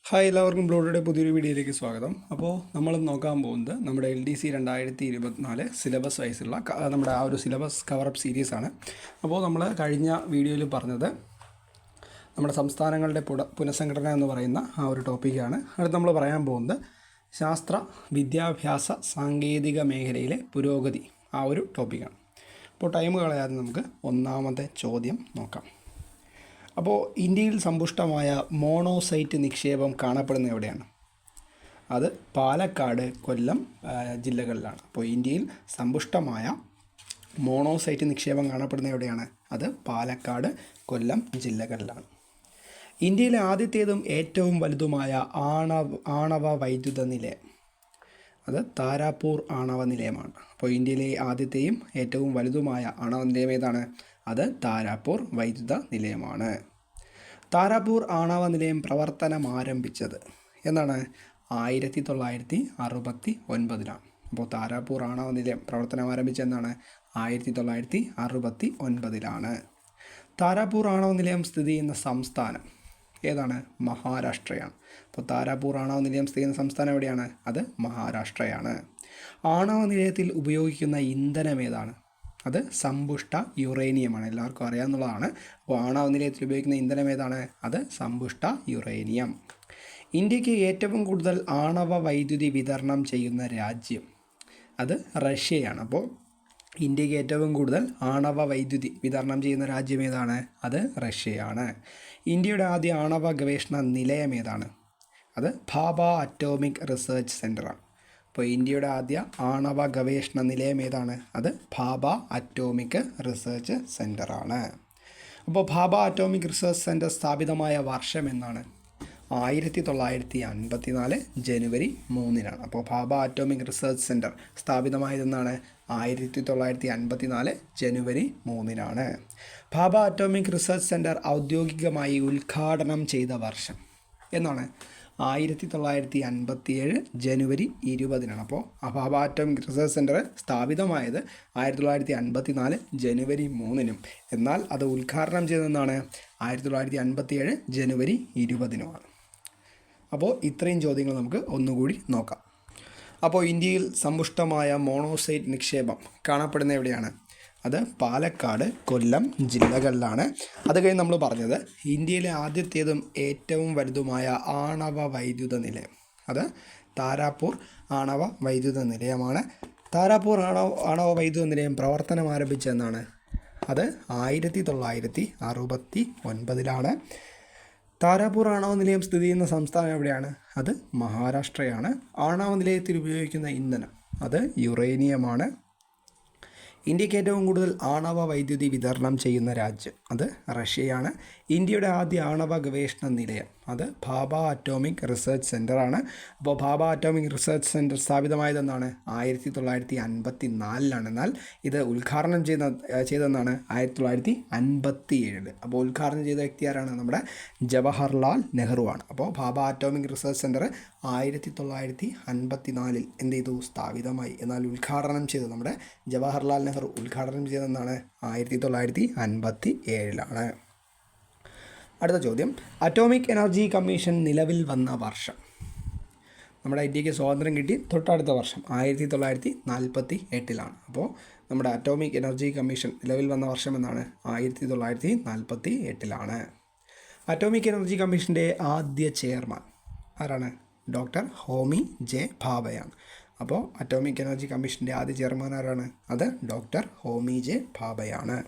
Hi എല്ലാവർക്കും ബ്ലോഡിയുടെ പുതിയൊരു വീഡിയോയിലേക്ക് സ്വാഗതം. അപ്പോൾ നമ്മൾ നോക്കാൻ പോകുന്നത് നമ്മുടെ LDC 2024 സിലബസ് വൈസുള്ള നമ്മുടെ ആ ഒരു സിലബസ് കവറപ്പ് സീരീസാണ്. അപ്പോൾ നമ്മൾ കഴിഞ്ഞ വീഡിയോയിൽ പറഞ്ഞത് നമ്മുടെ സംസ്ഥാനങ്ങളുടെ പുനഃസംഘടന എന്ന് പറയുന്ന ആ ഒരു ടോപ്പിക്കാണ്. അടുത്ത് നമ്മൾ പറയാൻ പോകുന്നത് ശാസ്ത്ര വിദ്യാഭ്യാസ സാങ്കേതിക മേഖലയിലെ പുരോഗതി ആ ഒരു ടോപ്പിക്കാണ്. അപ്പോൾ ടൈം കളയാതെ നമുക്ക് ഒന്നാമത്തെ ചോദ്യം നോക്കാം. അപ്പോൾ ഇന്ത്യയിൽ സമ്പുഷ്ടമായ മോണോസൈറ്റ് നിക്ഷേപം കാണപ്പെടുന്ന എവിടെയാണ്? അത് പാലക്കാട്, കൊല്ലം ജില്ലകളിലാണ്. അപ്പോൾ ഇന്ത്യയിൽ സമ്പുഷ്ടമായ മോണോസൈറ്റ് നിക്ഷേപം കാണപ്പെടുന്ന എവിടെയാണ്? അത് പാലക്കാട്, കൊല്ലം ജില്ലകളിലാണ്. ഇന്ത്യയിലെ ആദ്യത്തേതും ഏറ്റവും വലുതുമായ ആണവ വൈദ്യുത നിലയം അത് താരാപൂർ ആണവ നിലയമാണ്. അപ്പോൾ ഇന്ത്യയിലെ ആദ്യത്തെയും ഏറ്റവും വലുതുമായ ആണവ നിലയം ഏതാണ്? അത് താരാപൂർ വൈദ്യുത നിലയമാണ്. താരാപൂർ ആണവ നിലയം പ്രവർത്തനം ആരംഭിച്ചത് എന്നാണ്? 1969. അപ്പോൾ താരാപൂർ ആണവ നിലയം പ്രവർത്തനം ആരംഭിച്ചതെന്നാണ്? 1969. താരാപൂർ ആണവ നിലയം സ്ഥിതി ചെയ്യുന്ന സംസ്ഥാനം ഏതാണ്? മഹാരാഷ്ട്രയാണ്. അപ്പോൾ താരാപൂർ ആണവ നിലയം സ്ഥിതി ചെയ്യുന്ന സംസ്ഥാനം എവിടെയാണ്? അത് മഹാരാഷ്ട്രയാണ്. ആണവ നിലയത്തിൽ ഉപയോഗിക്കുന്ന ഇന്ധനം ഏതാണ്? അത് സമ്പുഷ്ട യുറേനിയമാണ്. എല്ലാവർക്കും അറിയാവുന്നതാണ്. അപ്പോൾ ആണവ നിലയത്തിൽ ഉപയോഗിക്കുന്ന ഇന്ധനം ഏതാണ്? അത് സമ്പുഷ്ട യുറേനിയം. ഇന്ത്യക്ക് ഏറ്റവും കൂടുതൽ ആണവ വൈദ്യുതി വിതരണം ചെയ്യുന്ന രാജ്യം അത് റഷ്യയാണ്. അപ്പോൾ ഇന്ത്യക്ക് ഏറ്റവും കൂടുതൽ ആണവ വൈദ്യുതി വിതരണം ചെയ്യുന്ന രാജ്യം ഏതാണ്? അത് റഷ്യയാണ്. ഇന്ത്യയുടെ ആദ്യ ആണവ ഗവേഷണ നിലയം ഏതാണ്? അത് ഭാഭ അറ്റോമിക് റിസർച്ച് സെൻ്ററാണ്. അപ്പോൾ ഇന്ത്യയുടെ ആദ്യ ആണവ ഗവേഷണ നിലയം ഏതാണ്? അത് ഭാഭ അറ്റോമിക് റിസർച്ച് സെൻ്ററാണ്. അപ്പോൾ ഭാഭ അറ്റോമിക് റിസർച്ച് സെൻ്റർ സ്ഥാപിതമായ വർഷം എന്നാണ്? 1954 ജനുവരി 3. അപ്പോൾ ഭാഭ അറ്റോമിക് റിസർച്ച് സെൻ്റർ സ്ഥാപിതമായതെന്നാണ്? 1954 ജനുവരി 3. ഭാഭ അറ്റോമിക് റിസർച്ച് സെൻ്റർ ഔദ്യോഗികമായി ഉദ്ഘാടനം ചെയ്ത വർഷം എന്നാണ്? 1957 ജനുവരി 20. അപ്പോൾ ഭാഭ അറ്റോമിക് റിസർച്ച് സെൻ്റർ സ്ഥാപിതമായത് 1954 ജനുവരി 3. എന്നാൽ അത് ഉദ്ഘാടനം ചെയ്തതെന്നാണ്? 1957 ജനുവരി 20. അപ്പോൾ ഇത്രയും ചോദ്യങ്ങൾ നമുക്ക് ഒന്നുകൂടി നോക്കാം. അപ്പോൾ ഇന്ത്യയിൽ സമ്പുഷ്ടമായ മോണോസൈറ്റ് നിക്ഷേപം കാണപ്പെടുന്ന എവിടെയാണ്? അത് പാലക്കാട്, കൊല്ലം ജില്ലകളിലാണ്. അത് കഴിഞ്ഞ് നമ്മൾ പറഞ്ഞത് ഇന്ത്യയിലെ ആദ്യത്തേതും ഏറ്റവും വലുതുമായ ആണവ വൈദ്യുത നിലയം അത് താരാപൂർ ആണവ വൈദ്യുത നിലയമാണ്. താരാപൂർ ആണവ വൈദ്യുത നിലയം പ്രവർത്തനം ആരംഭിച്ചതെന്നാണ്? അത് 1969. താരാപൂർ ആണവ നിലയം സ്ഥിതി ചെയ്യുന്ന സംസ്ഥാനം എവിടെയാണ്? അത് മഹാരാഷ്ട്രയാണ്. ആണവ നിലയത്തിൽ ഉപയോഗിക്കുന്ന ഇന്ധനം അത് യുറേനിയമാണ്. ഇന്ത്യക്ക് ഏറ്റവും കൂടുതൽ ആണവ വൈദ്യുതി വിതരണം ചെയ്യുന്ന രാജ്യം അത് റഷ്യയാണ്. ഇന്ത്യയുടെ ആദ്യ ആണവ ഗവേഷണ നിലയം അത് ഭാഭ അറ്റോമിക് റിസർച്ച് സെൻ്ററാണ്. അപ്പോൾ ഭാഭ അറ്റോമിക് റിസർച്ച് സെൻ്റർ സ്ഥാപിതമായതെന്നാണ്? 1954. എന്നാൽ ഇത് ഉദ്ഘാടനം ചെയ്തെന്നാണ്? 1957. അപ്പോൾ ഉദ്ഘാടനം ചെയ്ത വ്യക്തി ആരാണ്? നമ്മുടെ ജവഹർലാൽ നെഹ്റുവാണ്. അപ്പോൾ ഭാഭ അറ്റോമിക് റിസർച്ച് സെൻ്റർ 1954 എന്ത് ചെയ്തു? സ്ഥാപിതമായി. എന്നാൽ ഉദ്ഘാടനം ചെയ്തത് നമ്മുടെ ജവഹർലാൽ നെഹ്റു ഉദ്ഘാടനം ചെയ്തതെന്നാണ്? 1957. അടുത്ത ചോദ്യം, അറ്റോമിക് എനർജി കമ്മീഷൻ നിലവിൽ വന്ന വർഷം? നമ്മുടെ ഇന്ത്യക്ക് സ്വാതന്ത്ര്യം കിട്ടി തൊട്ടടുത്ത വർഷം 1948. അപ്പോൾ നമ്മുടെ അറ്റോമിക് എനർജി കമ്മീഷൻ നിലവിൽ വന്ന വർഷം എന്നാണ്? 1948. അറ്റോമിക് എനർജി കമ്മീഷൻ്റെ ആദ്യ ചെയർമാൻ ആരാണ്? ഡോക്ടർ ഹോമി ജെ ഭാഭയാണ്. അപ്പോൾ അറ്റോമിക് എനർജി കമ്മീഷൻ്റെ ആദ്യ ചെയർമാൻ ആരാണ്? അത് ഡോക്ടർ ഹോമി ജെ ഭാഭയാണ്.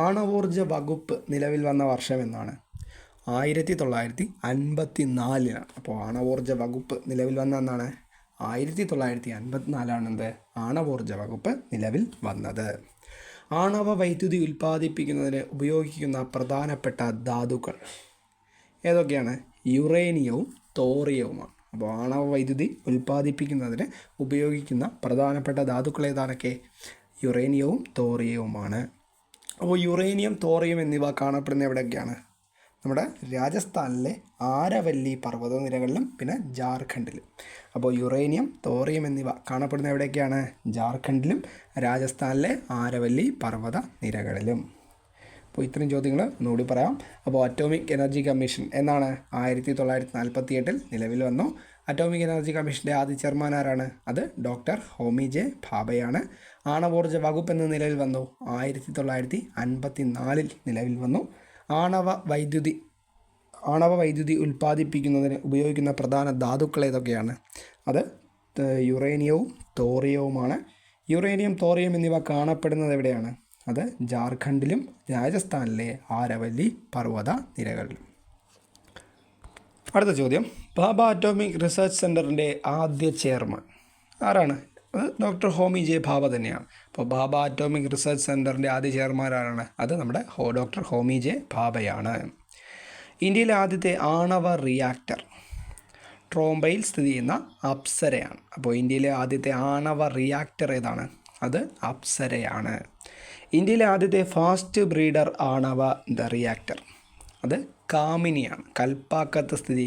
ആണവോർജ വകുപ്പ് നിലവിൽ വന്ന വർഷം എന്നാണ്? 1954. അപ്പോൾ ആണവോർജ വകുപ്പ് നിലവിൽ വന്ന എന്നാണ്? 1954 ആണവോർജ വകുപ്പ് നിലവിൽ വന്നത്. ആണവ വൈദ്യുതി ഉൽപ്പാദിപ്പിക്കുന്നതിന് ഉപയോഗിക്കുന്ന പ്രധാനപ്പെട്ട ധാതുക്കൾ ഏതൊക്കെയാണ്? യുറേനിയവും തോറിയവുമാണ്. അപ്പോൾ ആണവ വൈദ്യുതി ഉൽപ്പാദിപ്പിക്കുന്നതിന് ഉപയോഗിക്കുന്ന പ്രധാനപ്പെട്ട ധാതുക്കൾ ഏതാണൊക്കെ? യുറേനിയവും തോറിയവുമാണ്. അപ്പോൾ യുറേനിയം, തോറിയം എന്നിവ കാണപ്പെടുന്ന എവിടെയൊക്കെയാണ്? നമ്മുടെ രാജസ്ഥാനിലെ ആരവല്ലി പർവ്വതനിരകളിലും പിന്നെ ജാർഖണ്ഡിലും. അപ്പോൾ യുറേനിയം, തോറിയം എന്നിവ കാണപ്പെടുന്ന എവിടെയൊക്കെയാണ്? ജാർഖണ്ഡിലും രാജസ്ഥാനിലെ ആരവല്ലി പർവ്വത നിരകളിലും. അപ്പോൾ ഇത്രയും ചോദ്യങ്ങൾ ഒന്നുകൂടി പറയാം. അപ്പോൾ അറ്റോമിക് എനർജി കമ്മീഷൻ എന്നാണ് 1948 നിലവിൽ വന്നു. അറ്റോമിക് എനർജി കമ്മീഷൻ്റെ ആദ്യ ചെയർമാൻ ആരാണ്? അത് ഡോക്ടർ ഹോമി ജെ ഭാഭയാണ്. ആണവോർജ്ജ വകുപ്പ് എന്ന് നിലവിൽ വന്നു 1954 നിലവിൽ വന്നു. ആണവ വൈദ്യുതി ഉൽപ്പാദിപ്പിക്കുന്നതിന് ഉപയോഗിക്കുന്ന പ്രധാന ധാതുക്കൾ ഏതൊക്കെയാണ്? അത് യുറേനിയവും തോറിയവുമാണ്. യുറേനിയം, തോറിയം എന്നിവ കാണപ്പെടുന്നത് എവിടെയാണ്? അത് ജാർഖണ്ഡിലും രാജസ്ഥാനിലെ ആരവല്ലി പർവ്വത നിരകളിലും. അടുത്ത ചോദ്യം, ഭാഭ അറ്റോമിക് റിസർച്ച് സെൻറ്ററിൻ്റെ ആദ്യ ചെയർമാൻ ആരാണ്? അത് ഡോക്ടർ ഹോമി ജെ ഭാഭ തന്നെയാണ്. അപ്പോൾ ഭാഭ അറ്റോമിക് റിസർച്ച് സെൻറ്ററിൻ്റെ ആദ്യ ചെയർമാൻ ആരാണ്? അത് നമ്മുടെ ഡോക്ടർ ഹോമി ജെ ഭാഭയാണ്. ഇന്ത്യയിലെ ആദ്യത്തെ ആണവ റിയാക്ടർ ട്രോംബയിൽ സ്ഥിതി ചെയ്യുന്ന അപ്സരയാണ്. അപ്പോൾ ഇന്ത്യയിലെ ആദ്യത്തെ ആണവ റിയാക്ടർ ഏതാണ്? അത് അപ്സരയാണ്. ഇന്ത്യയിലെ ആദ്യത്തെ ഫാസ്റ്റ് ബ്രീഡർ ആണവ റിയാക്ടർ അത് കാമിനിയാണ്. കൽപ്പാക്കത്ത് സ്ഥിതി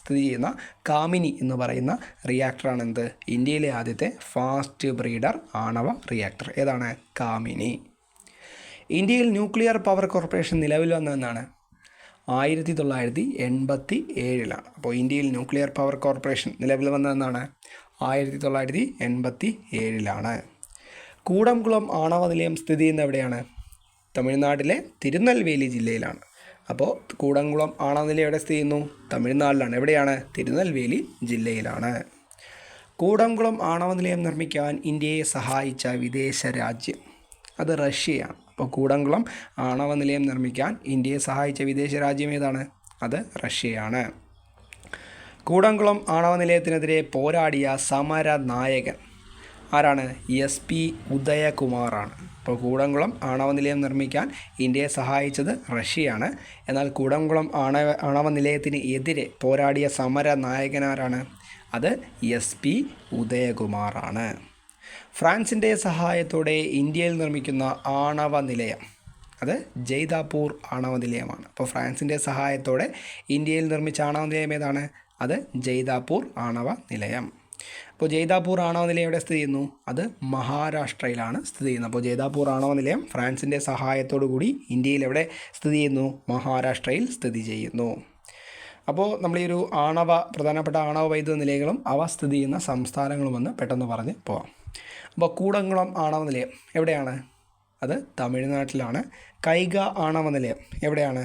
ചെയ്യുന്ന കാമിനി എന്ന് പറയുന്ന റിയാക്ടറാണ് എന്ത്? ഇന്ത്യയിലെ ആദ്യത്തെ ഫാസ്റ്റ് ബ്രീഡർ ആണവ റിയാക്ടർ. ഏതാണ്? കാമിനി. ഇന്ത്യയിൽ ന്യൂക്ലിയർ പവർ കോർപ്പറേഷൻ നിലവിൽ വന്നതെന്നാണ്? 1987. അപ്പോൾ ഇന്ത്യയിൽ ന്യൂക്ലിയർ പവർ കോർപ്പറേഷൻ നിലവിൽ വന്നതെന്നാണ്? 1987. കൂടംകുളം ആണവ നിലയം സ്ഥിതി ചെയ്യുന്ന എവിടെയാണ്? തമിഴ്നാട്ടിലെ തിരുനെൽവേലി ജില്ലയിലാണ്. അപ്പോൾ കൂടംകുളം ആണവ നിലയം എവിടെ സ്ഥിതി ചെയ്യുന്നു? തമിഴ്നാട്ടിലാണ്. എവിടെയാണ്? തിരുനെൽവേലി ജില്ലയിലാണ്. കൂടംകുളം ആണവ നിലയം നിർമ്മിക്കാൻ ഇന്ത്യയെ സഹായിച്ച വിദേശ രാജ്യം അത് റഷ്യയാണ്. അപ്പോൾ കൂടംകുളം ആണവ നിലയം നിർമ്മിക്കാൻ ഇന്ത്യയെ സഹായിച്ച വിദേശ രാജ്യം ഏതാണ്? അത് റഷ്യയാണ്. കൂടംകുളം ആണവ നിലയത്തിനെതിരെ പോരാടിയ സമര നായകൻ ആരാണ്? SP ഉദയകുമാറാണ്. അപ്പോൾ കൂടംകുളം ആണവ നിലയം നിർമ്മിക്കാൻ ഇന്ത്യയെ സഹായിച്ചത് റഷ്യയാണ്. എന്നാൽ കൂടംകുളം ആണവ നിലയത്തിന് എതിരെ പോരാടിയ സമര നായകനാരാണ്? അത് SP ഉദയകുമാറാണ്. ഫ്രാൻസിൻ്റെ സഹായത്തോടെ ഇന്ത്യയിൽ നിർമ്മിക്കുന്ന ആണവ നിലയം അത് ജയ്ദാപൂർ ആണവ നിലയമാണ്. അപ്പോൾ ഫ്രാൻസിൻ്റെ സഹായത്തോടെ ഇന്ത്യയിൽ നിർമ്മിച്ച ആണവ നിലയം ഏതാണ്? അത് ജയ്ദാപൂർ ആണവ നിലയം. അപ്പോൾ ജയ്ദാപൂർ ആണവ നിലയം എവിടെ സ്ഥിതി ചെയ്യുന്നു? അത് മഹാരാഷ്ട്രയിലാണ് സ്ഥിതി ചെയ്യുന്നത്. അപ്പോൾ ജയ്ദാപൂർ ആണവ നിലയം ഫ്രാൻസിൻ്റെ സഹായത്തോടു കൂടി ഇന്ത്യയിൽ എവിടെ സ്ഥിതി ചെയ്യുന്നു? മഹാരാഷ്ട്രയിൽ സ്ഥിതി ചെയ്യുന്നു. അപ്പോൾ നമ്മൾ ഈ ഒരു പ്രധാനപ്പെട്ട ആണവ വൈദ്യുത നിലയങ്ങളും അവ സ്ഥിതി ചെയ്യുന്ന സംസ്ഥാനങ്ങളുമെന്ന് പെട്ടെന്ന് പറഞ്ഞ് പോവാം. അപ്പോൾ കൂടംകുളം ആണവ നിലയം എവിടെയാണ്? അത് തമിഴ്നാട്ടിലാണ്. കൈഗ ആണവ നിലയം എവിടെയാണ്?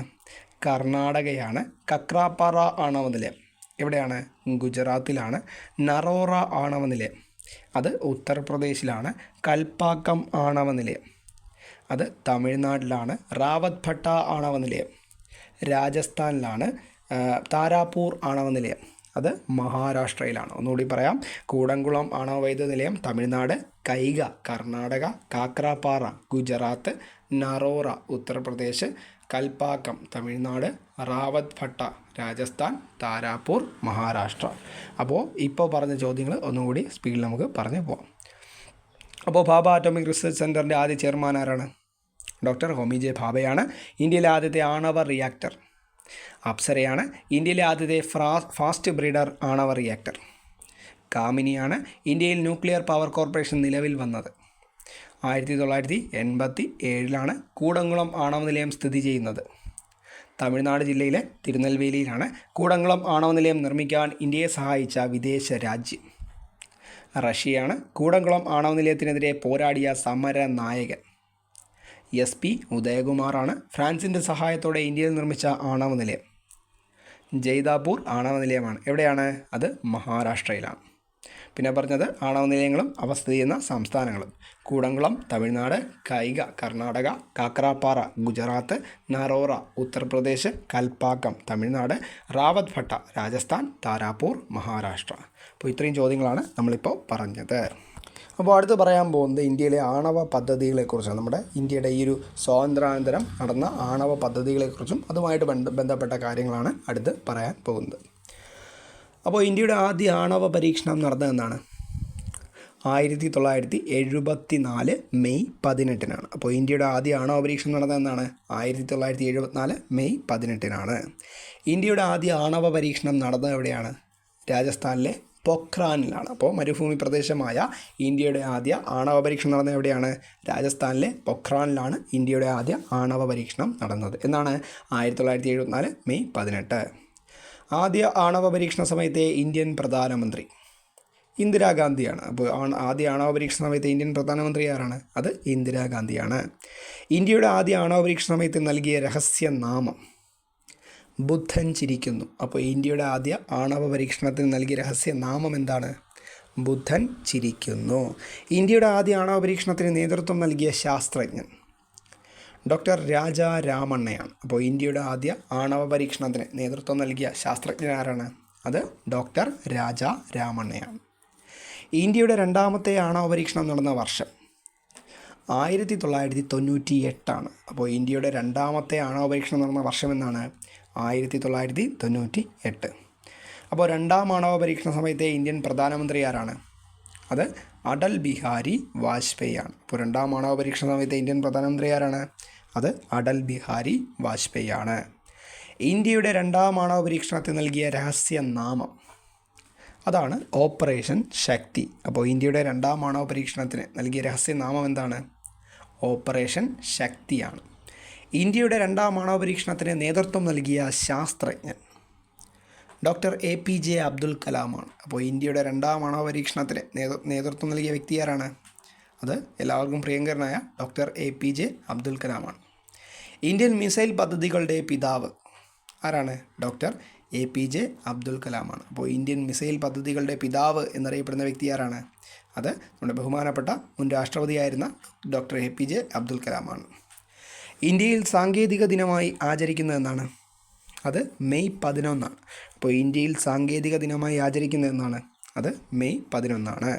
കർണാടകയാണ്. കക്രാപ്പാറ ആണവ നിലയം എവിടെയാണ്? ഗുജറാത്തിലാണ്. നറോറ ആണവ നിലയം അത് ഉത്തർപ്രദേശിലാണ്. കൽപ്പാക്കം ആണവ നിലയം അത് തമിഴ്നാട്ടിലാണ്. റാവത്ഭട്ട ആണവ നിലയം രാജസ്ഥാനിലാണ്. താരാപൂർ ആണവ നിലയം അത് മഹാരാഷ്ട്രയിലാണ്. ഒന്നുകൂടി പറയാം, കൂടംകുളം ആണവ വൈദ്യുത നിലയം തമിഴ്നാട്, കൈഗ കർണാടക, കാക്രാപ്പാറ ഗുജറാത്ത്, നറോറ ഉത്തർപ്രദേശ്, കൽപ്പാക്കം തമിഴ്നാട്, റാവത്ഭട്ട രാജസ്ഥാൻ, താരാപൂർ മഹാരാഷ്ട്ര. അപ്പോൾ ഇപ്പോൾ പറഞ്ഞ ചോദ്യങ്ങൾ ഒന്നുകൂടി സ്പീഡിൽ നമുക്ക് പറഞ്ഞു പോകാം. അപ്പോൾ ഭാഭ അറ്റോമിക് റിസർച്ച് സെൻറ്ററിൻ്റെ ആദ്യ ചെയർമാൻ ആരാണ്? ഡോക്ടർ ഹോമി ജെ ഭാഭയാണ്. ഇന്ത്യയിലെ ആദ്യത്തെ ആണവ റിയാക്ടർ അപ്സരയാണ്. ഇന്ത്യയിലെ ആദ്യത്തെ ഫാസ്റ്റ് ബ്രീഡർ ആണവ റിയാക്ടർ കാമിനിയാണ്. ഇന്ത്യയിൽ ന്യൂക്ലിയർ പവർ കോർപ്പറേഷൻ നിലവിൽ വന്നത് 1987. കൂടംകുളം ആണവ നിലയം സ്ഥിതി ചെയ്യുന്നത് തമിഴ്നാട് ജില്ലയിലെ തിരുനെൽവേലിയിലാണ്. കൂടംകുളം ആണവ നിലയം നിർമ്മിക്കാൻ ഇന്ത്യയെ സഹായിച്ച വിദേശ രാജ്യം റഷ്യയാണ്. കൂടംകുളം ആണവ നിലയത്തിനെതിരെ പോരാടിയ സമര നായകൻ SP ഉദയകുമാറാണ്. ഫ്രാൻസിൻ്റെ സഹായത്തോടെ ഇന്ത്യയിൽ നിർമ്മിച്ച ആണവ നിലയം ജയ്ദാപൂർ ആണവ നിലയമാണ്. എവിടെയാണ്? അത് മഹാരാഷ്ട്രയിലാണ്. പിന്നെ പറഞ്ഞത് ആണവ നിലയങ്ങളും അവ സ്ഥിതി ചെയ്യുന്ന സംസ്ഥാനങ്ങളും: കൂടംകുളം തമിഴ്നാട്, കൈഗ കർണാടക, കാക്രാപ്പാറ ഗുജറാത്ത്, നറോറ ഉത്തർപ്രദേശ്, കൽപ്പാക്കം തമിഴ്നാട്, റാവത്ഭട്ട രാജസ്ഥാൻ, താരാപൂർ മഹാരാഷ്ട്ര. അപ്പോൾ ഇത്രയും ചോദ്യങ്ങളാണ് നമ്മളിപ്പോൾ പറഞ്ഞത്. അപ്പോൾ അടുത്ത് പറയാൻ പോകുന്നത് ഇന്ത്യയിലെ ആണവ പദ്ധതികളെക്കുറിച്ചാണ്. നമ്മുടെ ഇന്ത്യയുടെ ഈ ഒരു സ്വാതന്ത്ര്യാനന്തരം നടന്ന ആണവ പദ്ധതികളെക്കുറിച്ചും അതുമായിട്ട് ബന്ധപ്പെട്ട കാര്യങ്ങളാണ് അടുത്ത് പറയാൻ പോകുന്നത്. അപ്പോൾ ഇന്ത്യയുടെ ആദ്യ ആണവ പരീക്ഷണം നടന്നതെന്നാണ്? 1974 മെയ് 18. അപ്പോൾ ഇന്ത്യയുടെ ആദ്യ ആണവ പരീക്ഷണം നടന്നതെന്നാണ്? 1974 മെയ് 18. ഇന്ത്യയുടെ ആദ്യ ആണവ പരീക്ഷണം നടന്നത് എവിടെയാണ്? രാജസ്ഥാനിലെ പൊഖ്രാനിലാണ്. അപ്പോൾ മരുഭൂമി പ്രദേശമായ ഇന്ത്യയുടെ ആദ്യ ആണവ പരീക്ഷണം നടന്നത് എവിടെയാണ്? രാജസ്ഥാനിലെ പൊഖ്രാനിലാണ് ഇന്ത്യയുടെ ആദ്യ ആണവ പരീക്ഷണം നടന്നത്. എന്നാണ്? 1974 മെയ് 18. ആദ്യ ആണവ പരീക്ഷണ സമയത്തെ ഇന്ത്യൻ പ്രധാനമന്ത്രി ഇന്ദിരാഗാന്ധിയാണ്. അപ്പോൾ ആദ്യ ആണവ പരീക്ഷണ സമയത്ത് ഇന്ത്യൻ പ്രധാനമന്ത്രി ആരാണ്? അത് ഇന്ദിരാഗാന്ധിയാണ്. ഇന്ത്യയുടെ ആദ്യ ആണവ പരീക്ഷണ സമയത്ത് നൽകിയ രഹസ്യനാമം ബുദ്ധൻ ചിരിക്കുന്നു. അപ്പോൾ ഇന്ത്യയുടെ ആദ്യ ആണവ പരീക്ഷണത്തിന് നൽകിയ രഹസ്യനാമം എന്താണ്? ബുദ്ധൻ ചിരിക്കുന്നു. ഇന്ത്യയുടെ ആദ്യ ആണവ പരീക്ഷണത്തിന് നേതൃത്വം നൽകിയ ശാസ്ത്രജ്ഞൻ ഡോക്ടർ രാജാ രാമണ്ണയാണ്. അപ്പോൾ ഇന്ത്യയുടെ ആദ്യ ആണവ പരീക്ഷണത്തിന് നേതൃത്വം നൽകിയ ശാസ്ത്രജ്ഞൻ ആരാണ്? അത് ഡോക്ടർ രാജാ രാമണ്ണയാണ്. ഇന്ത്യയുടെ രണ്ടാമത്തെ ആണവ പരീക്ഷണം നടന്ന വർഷം 1998. അപ്പോൾ ഇന്ത്യയുടെ രണ്ടാമത്തെ ആണവ പരീക്ഷണം നടന്ന വർഷം എന്നാണ്? 1998. അപ്പോൾ രണ്ടാം ആണവ പരീക്ഷണ സമയത്തെ ഇന്ത്യൻ പ്രധാനമന്ത്രി ആരാണ്? അത് അടൽ ബിഹാരി വാജ്പേയി ആണ്. അപ്പോൾ രണ്ടാം ആണവ പരീക്ഷണ സമയത്തെ ഇന്ത്യൻ പ്രധാനമന്ത്രി ആരാണ്? അത് അടൽ ബിഹാരി വാജ്പേയി ആണ്. ഇന്ത്യയുടെ രണ്ടാം ആണവ പരീക്ഷണത്തിന് നൽകിയ രഹസ്യനാമം അതാണ് ഓപ്പറേഷൻ ശക്തി. അപ്പോൾ ഇന്ത്യയുടെ രണ്ടാം ആണവ പരീക്ഷണത്തിന് നൽകിയ രഹസ്യനാമം എന്താണ്? ഓപ്പറേഷൻ ശക്തിയാണ്. ഇന്ത്യയുടെ രണ്ടാം ആണവ പരീക്ഷണത്തിന് നേതൃത്വം നൽകിയ ശാസ്ത്രജ്ഞൻ ഡോക്ടർ APJ അബ്ദുൽ കലാമാണ്. അപ്പോൾ ഇന്ത്യയുടെ രണ്ടാം ആണവ പരീക്ഷണത്തിന് നേതൃത്വം നൽകിയ വ്യക്തി ആരാണ്? അത് എല്ലാവർക്കും പ്രിയങ്കരനായ ഡോക്ടർ APJ അബ്ദുൽ കലാമാണ്. ഇന്ത്യൻ മിസൈൽ പദ്ധതികളുടെ പിതാവ് ആരാണ്? ഡോക്ടർ APJ അബ്ദുൽ കലാമാണ്. അപ്പോൾ ഇന്ത്യൻ മിസൈൽ പദ്ധതികളുടെ പിതാവ് എന്നറിയപ്പെടുന്ന വ്യക്തി ആരാണ്? അത് നമ്മുടെ ബഹുമാനപ്പെട്ട മുൻ രാഷ്ട്രപതിയായിരുന്ന ഡോക്ടർ APJ അബ്ദുൽ കലാമാണ്. ഇന്ത്യയിൽ സാങ്കേതിക ദിനമായി ആചരിക്കുന്നത് എന്നാണ്? അത് മെയ് 11. അപ്പോൾ ഇന്ത്യയിൽ സാങ്കേതിക ദിനമായി ആചരിക്കുന്നത് എന്നാണ്? അത് മെയ് 11.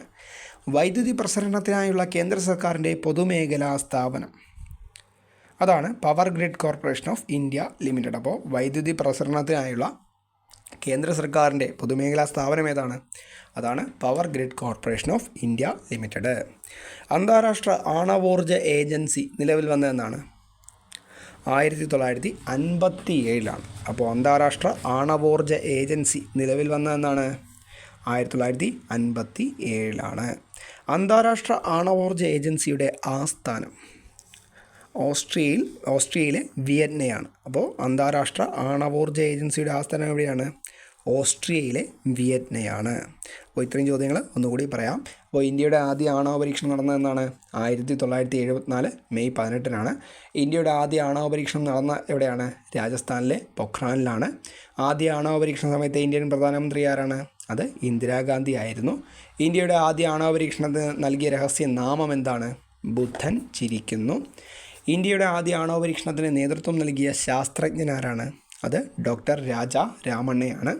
വൈദ്യുതി പ്രസരണത്തിനായുള്ള കേന്ദ്ര സർക്കാരിൻ്റെ പൊതുമേഖലാ സ്ഥാപനം അതാണ് power grid corporation of India limited. അപ്പോൾ വൈദ്യുതി പ്രസരണത്തിനായുള്ള കേന്ദ്ര സർക്കാരിൻ്റെ പൊതുമേഖലാ സ്ഥാപനം ഏതാണ്? അതാണ് power grid corporation of India limited. അന്താരാഷ്ട്ര ആണവോർജ ഏജൻസി നിലവിൽ വന്നതെന്നാണ്? 1957. അപ്പോൾ അന്താരാഷ്ട്ര ആണവോർജ ഏജൻസി നിലവിൽ വന്നതെന്നാണ്? 1957. അന്താരാഷ്ട്ര ആണവോർജ ഏജൻസിയുടെ ആസ്ഥാനം ഓസ്ട്രിയയിലെ വിയറ്റ്നയാണ്. അപ്പോൾ അന്താരാഷ്ട്ര ആണവോർജ ഏജൻസിയുടെ ആസ്ഥാനം എവിടെയാണ്? ഓസ്ട്രിയയിലെ വിയറ്റ്നയാണ്. അപ്പോൾ ഇത്രയും ചോദ്യങ്ങൾ ഒന്നുകൂടി പറയാം. അപ്പോൾ ഇന്ത്യയുടെ ആദ്യ ആണവ പരീക്ഷണം നടന്നതെന്നാണ്? 1974 മെയ് 18. ഇന്ത്യയുടെ ആദ്യ ആണവ പരീക്ഷണം നടന്ന എവിടെയാണ്? രാജസ്ഥാനിലെ പൊഖ്രാനിലാണ്. ആദ്യ ആണവ പരീക്ഷണ സമയത്തെ ഇന്ത്യൻ പ്രധാനമന്ത്രി ആരാണ്? അത് ഇന്ദിരാഗാന്ധി ആയിരുന്നു. ഇന്ത്യയുടെ ആദ്യ ആണവ പരീക്ഷണത്തിന് നൽകിയ രഹസ്യനാമം എന്താണ്? ബുദ്ധൻ ചിരിക്കുന്നു. ഇന്ത്യയുടെ ആദ്യ ആണവ പരീക്ഷണത്തിന് നേതൃത്വം നൽകിയ ശാസ്ത്രജ്ഞൻ ആരാണ്? അത് ഡോക്ടർ രാജാ രാമണ്ണയാണ്.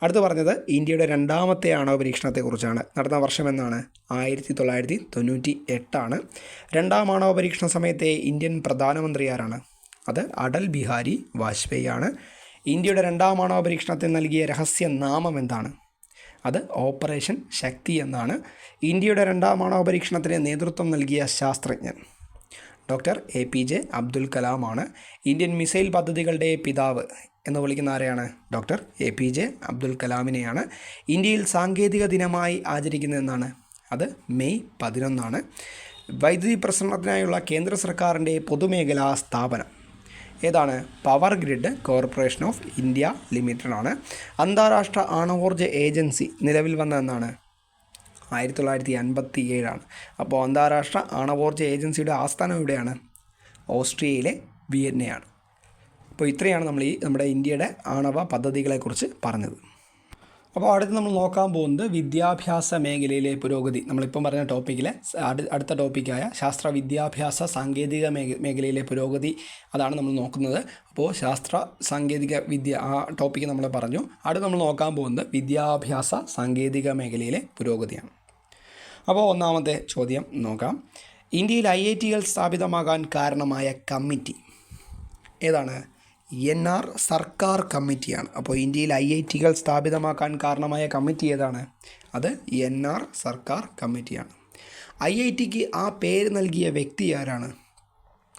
അടുത്ത് പറഞ്ഞത് ഇന്ത്യയുടെ രണ്ടാമത്തെ ആണവ പരീക്ഷണത്തെക്കുറിച്ചാണ്. നടന്ന വർഷം എന്നാണ്? 1998. രണ്ടാം ആണവ പരീക്ഷണ സമയത്തെ ഇന്ത്യൻ പ്രധാനമന്ത്രി ആരാണ്? അത് അടൽ ബിഹാരി വാജ്പേയി ആണ്. ഇന്ത്യയുടെ രണ്ടാം ആണവ പരീക്ഷണത്തിന് നൽകിയ രഹസ്യനാമം എന്താണ്? അത് ഓപ്പറേഷൻ ശക്തി എന്നാണ്. ഇന്ത്യയുടെ രണ്ടാം ആണവ പരീക്ഷണത്തിന് നേതൃത്വം നൽകിയ ശാസ്ത്രജ്ഞൻ ഡോക്ടർ APJ അബ്ദുൽ കലാമാണ്. ഇന്ത്യൻ മിസൈൽ പദ്ധതികളുടെ പിതാവ് എന്ന് വിളിക്കുന്ന ആരെയാണ്? ഡോക്ടർ APJ അബ്ദുൽ കലാമിനെയാണ്. ഇന്ത്യയിൽ സാങ്കേതിക ദിനമായി ആചരിക്കുന്നതെന്നാണ്? അത് മെയ് 11. വൈദ്യുതി പ്രസരണത്തിനായുള്ള കേന്ദ്ര സർക്കാരിൻ്റെ പൊതുമേഖലാ സ്ഥാപനം ഏതാണ്? Power grid corporation of India limited ആണ്. അന്താരാഷ്ട്ര ആണവോർജ ഏജൻസി നിലവിൽ വന്നതെന്നാണ്? 1957. അപ്പോൾ അന്താരാഷ്ട്ര ആണവോർജ ഏജൻസിയുടെ ആസ്ഥാനം എവിടെയാണ്? ഓസ്ട്രിയയിലെ വിയറ്റ്നയാണ്. അപ്പോൾ ഇത്രയാണ് നമ്മുടെ ഇന്ത്യയുടെ ആണവ പദ്ധതികളെക്കുറിച്ച് പറഞ്ഞത്. അപ്പോൾ അടുത്ത് നമ്മൾ നോക്കാൻ പോകുന്നത് വിദ്യാഭ്യാസ മേഖലയിലെ പുരോഗതി. നമ്മളിപ്പം പറഞ്ഞ ടോപ്പിക്കിലെ അടുത്ത ടോപ്പിക്കായ ശാസ്ത്ര വിദ്യാഭ്യാസ സാങ്കേതിക മേഖലയിലെ പുരോഗതി അതാണ് നമ്മൾ നോക്കുന്നത്. അപ്പോൾ ശാസ്ത്ര സാങ്കേതിക വിദ്യ ആ ടോപ്പിക്ക് നമ്മൾ പറഞ്ഞു. അടുത്ത് നമ്മൾ നോക്കാൻ പോകുന്നത് വിദ്യാഭ്യാസ സാങ്കേതിക മേഖലയിലെ പുരോഗതിയാണ്. അപ്പോൾ ഒന്നാമത്തെ ചോദ്യം നോക്കാം. ഇന്ത്യയിൽ IIT-കൾ സ്ഥാപിതമാകാൻ കാരണമായ കമ്മിറ്റി ഏതാണ്? NR സർക്കാർ കമ്മിറ്റിയാണ്. അപ്പോൾ ഇന്ത്യയിൽ IIT-കൾ സ്ഥാപിതമാക്കാൻ കാരണമായ കമ്മിറ്റി ഏതാണ്? അത് NR സർക്കാർ കമ്മിറ്റിയാണ്. IIT-ക്ക് ആ പേര് നൽകിയ വ്യക്തി ആരാണ്?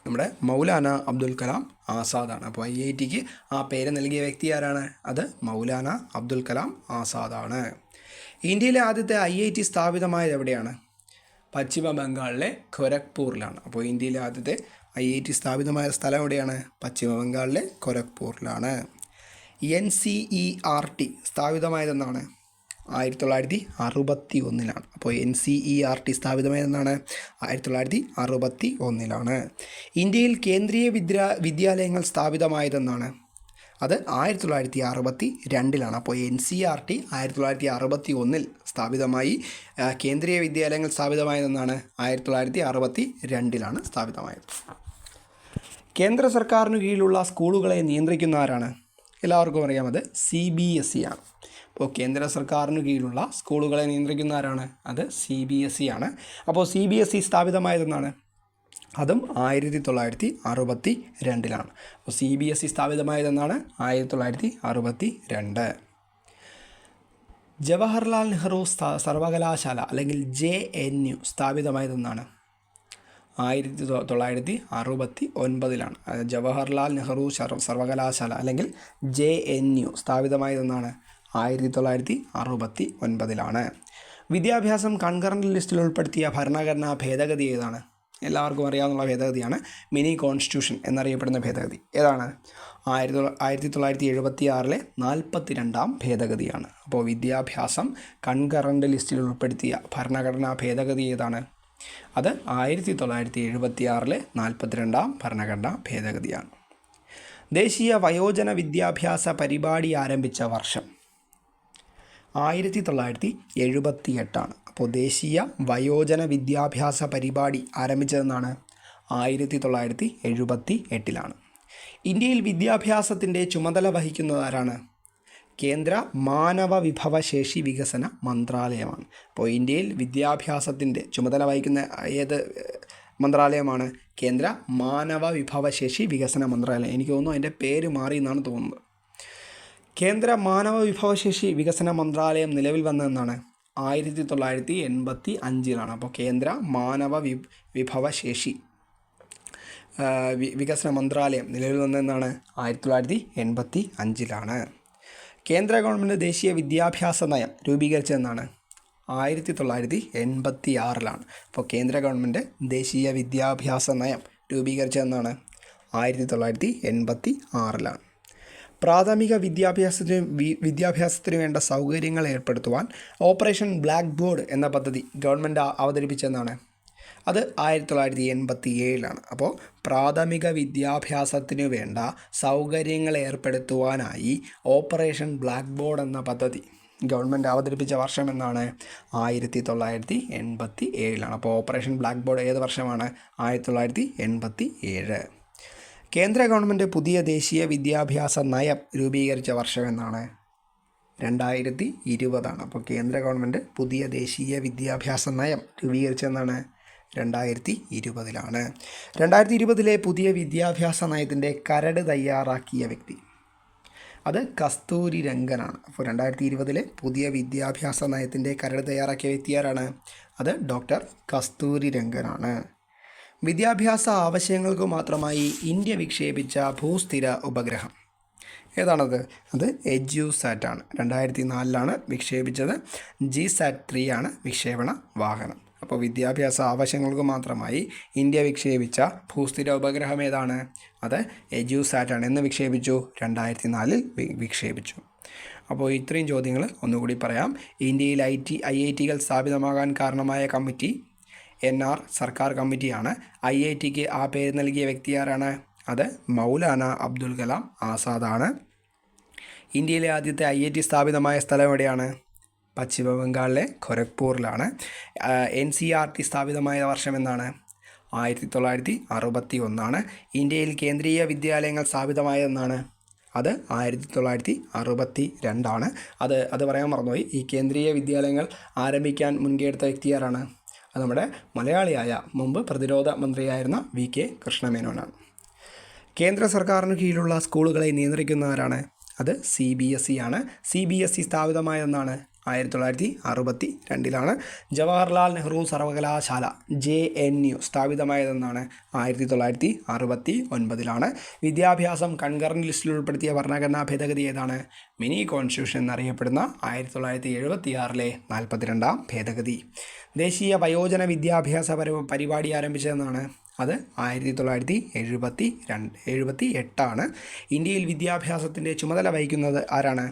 നമ്മുടെ മൗലാന അബ്ദുൽ കലാം ആസാദാണ്. അപ്പോൾ IITക്ക് ആ പേര് നൽകിയ വ്യക്തി ആരാണ്? അത് മൗലാന അബ്ദുൽ കലാം ആസാദാണ്. ഇന്ത്യയിലെ ആദ്യത്തെ IIT സ്ഥാപിതമായത് എവിടെയാണ്? പശ്ചിമ ബംഗാളിലെ ഖൊരഗ്പൂരിലാണ്. അപ്പോൾ ഇന്ത്യയിലെ ആദ്യത്തെ IIT സ്ഥാപിതമായ സ്ഥലം എവിടെയാണ്? പശ്ചിമ ബംഗാളിലെ ഖൊരഗ്പൂരിലാണ്. NCERT സ്ഥാപിതമായതെന്നാണ്? 1961. അപ്പോൾ NCERT സ്ഥാപിതമായതെന്നാണ്? 1961. ഇന്ത്യയിൽ കേന്ദ്രീയ വിദ്യാലയങ്ങൾ സ്ഥാപിതമായതെന്നാണ്? അത് 1962. അപ്പോൾ NCERT 1961 സ്ഥാപിതമായി. കേന്ദ്രീയ വിദ്യാലയങ്ങൾ സ്ഥാപിതമായതെന്നാണ്? 1962 സ്ഥാപിതമായത്. കേന്ദ്ര സർക്കാരിന് കീഴിലുള്ള സ്കൂളുകളെ നിയന്ത്രിക്കുന്ന ആരാണ്? എല്ലാവർക്കും അറിയാം, അത് CBSE ആണ്. അപ്പോൾ കേന്ദ്ര സർക്കാരിന് കീഴിലുള്ള സ്കൂളുകളെ നിയന്ത്രിക്കുന്ന ആരാണ്? അത് CBSE ആണ്. അപ്പോൾ CBSE സ്ഥാപിതമായതെന്നാണ്? അതും 1962. അപ്പോൾ CBSE സ്ഥാപിതമായതെന്നാണ്? 1962. ജവഹർലാൽ നെഹ്റു സർവകലാശാല അല്ലെങ്കിൽ JNU സ്ഥാപിതമായതെന്നാണ്? 1969. ജവഹർലാൽ നെഹ്റു സർവകലാശാല അല്ലെങ്കിൽ JNU സ്ഥാപിതമായതെന്നാണ്? 1969. വിദ്യാഭ്യാസം കൺകറൻറ്റ് ലിസ്റ്റിൽ ഉൾപ്പെടുത്തിയ ഭരണഘടനാ ഭേദഗതി ഏതാണ്? എല്ലാവർക്കും അറിയാവുന്ന ഭേദഗതിയാണ് മിനി കോൺസ്റ്റിറ്റ്യൂഷൻ എന്നറിയപ്പെടുന്ന ഭേദഗതി. ഏതാണ്? 1976 42ാം ഭേദഗതിയാണ്. അപ്പോൾ വിദ്യാഭ്യാസം കൺകറൻറ്റ് ലിസ്റ്റിൽ ഉൾപ്പെടുത്തിയ ഭരണഘടനാ ഭേദഗതി ഏതാണ്? അത് 1976 42ാം ഭരണഘടനാ ഭേദഗതിയാണ്. ദേശീയ വയോജന വിദ്യാഭ്യാസ പരിപാടി ആരംഭിച്ച വർഷം? 1978. അപ്പോൾ ദേശീയ വയോജന വിദ്യാഭ്യാസ പരിപാടി ആരംഭിച്ചതെന്നാണ്? 1978. ഇന്ത്യയിൽ വിദ്യാഭ്യാസത്തിൻ്റെ ചുമതല വഹിക്കുന്നത് ആരാണ്? കേന്ദ്ര മാനവ വിഭവശേഷി വികസന മന്ത്രാലയമാണ്. അപ്പോൾ ഇന്ത്യയിൽ വിദ്യാഭ്യാസത്തിൻ്റെ ചുമതല വഹിക്കുന്ന ഏത് മന്ത്രാലയമാണ്? കേന്ദ്ര മാനവ വിഭവശേഷി വികസന മന്ത്രാലയം. എനിക്ക് തോന്നുന്നു അതിൻ്റെ പേര് മാറി എന്നാണ് തോന്നുന്നത്. കേന്ദ്ര മാനവ വിഭവശേഷി വികസന മന്ത്രാലയം നിലവിൽ വന്നതെന്നാണ്? 1985. അപ്പോൾ കേന്ദ്ര മാനവ വിഭവശേഷി വികസന മന്ത്രാലയം നിലവിൽ വന്നതെന്നാണ്? 1985. കേന്ദ്ര ഗവൺമെൻറ് ദേശീയ വിദ്യാഭ്യാസ നയം രൂപീകരിച്ചതെന്നാണ്? 1986. അപ്പോൾ കേന്ദ്ര ഗവൺമെൻറ് ദേശീയ വിദ്യാഭ്യാസ നയം രൂപീകരിച്ചതെന്നാണ്? 1986. പ്രാഥമിക വിദ്യാഭ്യാസത്തിന് വേണ്ട സൗകര്യങ്ങൾ ഏർപ്പെടുത്തുവാൻ ഓപ്പറേഷൻ ബ്ലാക്ക് ബോർഡ് എന്ന പദ്ധതി ഗവൺമെൻറ് അവതരിപ്പിച്ചതെന്നാണ്? അത് 1987. അപ്പോൾ പ്രാഥമിക വിദ്യാഭ്യാസത്തിന് വേണ്ട സൗകര്യങ്ങൾ ഏർപ്പെടുത്തുവാനായി ഓപ്പറേഷൻ ബ്ലാക്ക് ബോർഡ് എന്ന പദ്ധതി ഗവൺമെൻറ് അവതരിപ്പിച്ച വർഷം എന്നാണ്? 1987. അപ്പോൾ ഓപ്പറേഷൻ ബ്ലാക്ക് ബോർഡ് ഏത് വർഷമാണ്? 1987. കേന്ദ്ര ഗവൺമെൻറ് പുതിയ ദേശീയ വിദ്യാഭ്യാസ നയം രൂപീകരിച്ച വർഷം എന്നാണ്? 2020. അപ്പോൾ കേന്ദ്ര ഗവൺമെൻറ് പുതിയ ദേശീയ വിദ്യാഭ്യാസ നയം രൂപീകരിച്ചതെന്നാണ്? 2020. 2020 പുതിയ വിദ്യാഭ്യാസ നയത്തിൻ്റെ കരട് തയ്യാറാക്കിയ വ്യക്തി? അത് കസ്തൂരി രംഗനാണ്. അപ്പോൾ 2020 പുതിയ വിദ്യാഭ്യാസ നയത്തിൻ്റെ കരട് തയ്യാറാക്കിയ വ്യക്തി ആരാണ്? അത് ഡോക്ടർ കസ്തൂരി രംഗനാണ്. വിദ്യാഭ്യാസ ആവശ്യങ്ങൾക്ക് മാത്രമായി ഇന്ത്യ വിക്ഷേപിച്ച ഭൂസ്ഥിര ഉപഗ്രഹം ഏതാണത്? അത് EduSat ആണ്. 2004 വിക്ഷേപിച്ചത്. GSAT-3 ആണ് വിക്ഷേപണ വാഹനം. അപ്പോൾ വിദ്യാഭ്യാസ ആവശ്യങ്ങൾക്ക് മാത്രമായി ഇന്ത്യ വിക്ഷേപിച്ച ഭൂസ്ഥിര ഉപഗ്രഹം ഏതാണ്? അത് EduSat ആണ്. എന്ന് വിക്ഷേപിച്ചു? 2004 വിക്ഷേപിച്ചു. അപ്പോൾ ഇത്രയും ചോദ്യങ്ങൾ ഒന്നുകൂടി പറയാം. ഇന്ത്യയിൽ IITകൾ സ്ഥാപിതമാകാൻ കാരണമായ കമ്മിറ്റി NR സർക്കാർ കമ്മിറ്റിയാണ്. IITക്ക് ആ പേര് നൽകിയ വ്യക്തി ആരാണ്? അത് മൗലാന അബ്ദുൽ കലാം ആസാദാണ്. ഇന്ത്യയിലെ ആദ്യത്തെ IIT സ്ഥാപിതമായ സ്ഥലം എവിടെയാണ്? പശ്ചിമ ബംഗാളിലെ ഖൊരഗ്പൂരിലാണ്. NCERT സ്ഥാപിതമായ വർഷം എന്നാണ്? 1961. ഇന്ത്യയിൽ കേന്ദ്രീയ വിദ്യാലയങ്ങൾ സ്ഥാപിതമായതെന്നാണ്? അത് 1962. അത് പറയാൻ മറന്നുപോയി. ഈ കേന്ദ്രീയ വിദ്യാലയങ്ങൾ ആരംഭിക്കാൻ മുൻകൈ എടുത്ത വ്യക്തി ആരാണ്? അത് നമ്മുടെ മലയാളിയായ മുമ്പ് പ്രതിരോധ മന്ത്രിയായിരുന്ന VK കൃഷ്ണമേനോനാണ്. കേന്ദ്ര സർക്കാരിന് കീഴിലുള്ള സ്കൂളുകളെ നിയന്ത്രിക്കുന്നവരാണ്? അത് CBSE ആണ്. CBSE സ്ഥാപിതമായതെന്നാണ്? 1962 ജവഹർലാൽ നെഹ്റു സർവകലാശാല JNU സ്ഥാപിതമായതെന്നാണ് 1969. വിദ്യാഭ്യാസം കൺകറന്റ് ലിസ്റ്റിൽ ഉൾപ്പെടുത്തിയ ഭരണഘടനാ ഭേദഗതി ഏതാണ്? മിനി കോൺസ്റ്റിറ്റ്യൂഷൻ എന്നറിയപ്പെടുന്ന 1976 42ാം ഭേദഗതി. ദേശീയ വയോജന വിദ്യാഭ്യാസ പരിപാടി ആരംഭിച്ചതെന്നാണ്? അത് 1978. ഇന്ത്യയിൽ വിദ്യാഭ്യാസത്തിൻ്റെ ചുമതല വഹിക്കുന്നത് ആരാണ്?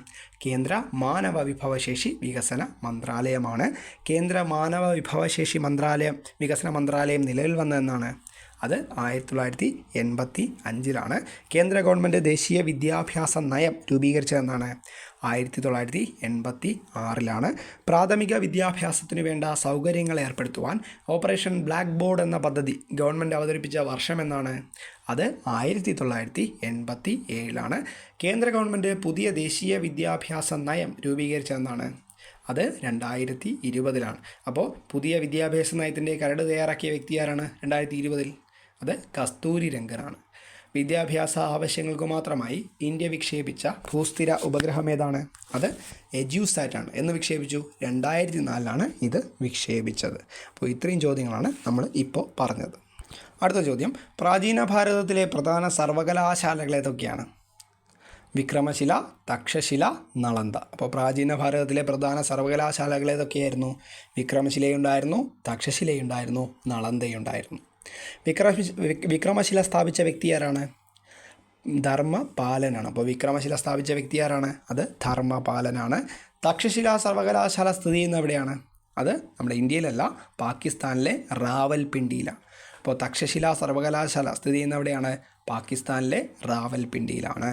കേന്ദ്ര മാനവ വിഭവശേഷി വികസന മന്ത്രാലയമാണ്. കേന്ദ്ര മാനവ വിഭവശേഷി വികസന മന്ത്രാലയം നിലവിൽ വന്നതെന്നാണ്? അത് 1985. കേന്ദ്ര ഗവൺമെൻറ് ദേശീയ വിദ്യാഭ്യാസ നയം രൂപീകരിച്ചതെന്നാണ്? 1986. പ്രാഥമിക വിദ്യാഭ്യാസത്തിനു വേണ്ട സൗകര്യങ്ങൾ ഏർപ്പെടുത്തുവാൻ ഓപ്പറേഷൻ ബ്ലാക്ക് ബോർഡ് എന്ന പദ്ധതി ഗവൺമെൻറ് അവതരിപ്പിച്ച വർഷമെന്നാണ്? അത് 1987. കേന്ദ്ര ഗവൺമെൻറ് പുതിയ ദേശീയ വിദ്യാഭ്യാസ നയം രൂപീകരിച്ചതെന്നാണ്? അത് 2020. അപ്പോൾ പുതിയ വിദ്യാഭ്യാസ നയത്തിൻ്റെ കരട് തയ്യാറാക്കിയ വ്യക്തി ആരാണ് 2020? അത് കസ്തൂരി രംഗനാണ്. വിദ്യാഭ്യാസ ആവശ്യങ്ങൾക്ക് മാത്രമായി ഇന്ത്യ വിക്ഷേപിച്ച ഭൂസ്ഥിര ഉപഗ്രഹം ഏതാണ്? അത് എജ്യൂസാറ്റാണ്. എന്ന് വിക്ഷേപിച്ചു? 2004 ഇത് വിക്ഷേപിച്ചത്. അപ്പോൾ ഇത്രയും ചോദ്യങ്ങളാണ് നമ്മൾ ഇപ്പോൾ പറഞ്ഞത്. അടുത്ത ചോദ്യം, പ്രാചീന ഭാരതത്തിലെ പ്രധാന സർവകലാശാലകൾ ഏതൊക്കെയാണ്? വിക്രമശില, തക്ഷശില, നളന്ദ. അപ്പോൾ പ്രാചീന ഭാരതത്തിലെ പ്രധാന സർവകലാശാലകൾ ഏതൊക്കെയായിരുന്നു? വിക്രമശിലയുണ്ടായിരുന്നു, തക്ഷശിലയുണ്ടായിരുന്നു, നളന്ദയുണ്ടായിരുന്നു. വിക്രമശില സ്ഥാപിച്ച വ്യക്തി ആരാണ്? ധർമ്മപാലനാണ്. അപ്പോൾ വിക്രമശില സ്ഥാപിച്ച വ്യക്തി ആരാണ്? അത് ധർമ്മപാലനാണ്. തക്ഷശില സർവകലാശാല സ്ഥിതി ചെയ്യുന്ന എവിടെയാണ്? അത് നമ്മുടെ ഇന്ത്യയിലല്ല, പാകിസ്ഥാനിലെ റാവൽപിണ്ടിയിലാണ്. അപ്പോൾ തക്ഷശില സർവകലാശാല സ്ഥിതി ചെയ്യുന്ന എവിടെയാണ്? പാകിസ്ഥാനിലെ റാവൽപിണ്ടിയിലാണ്.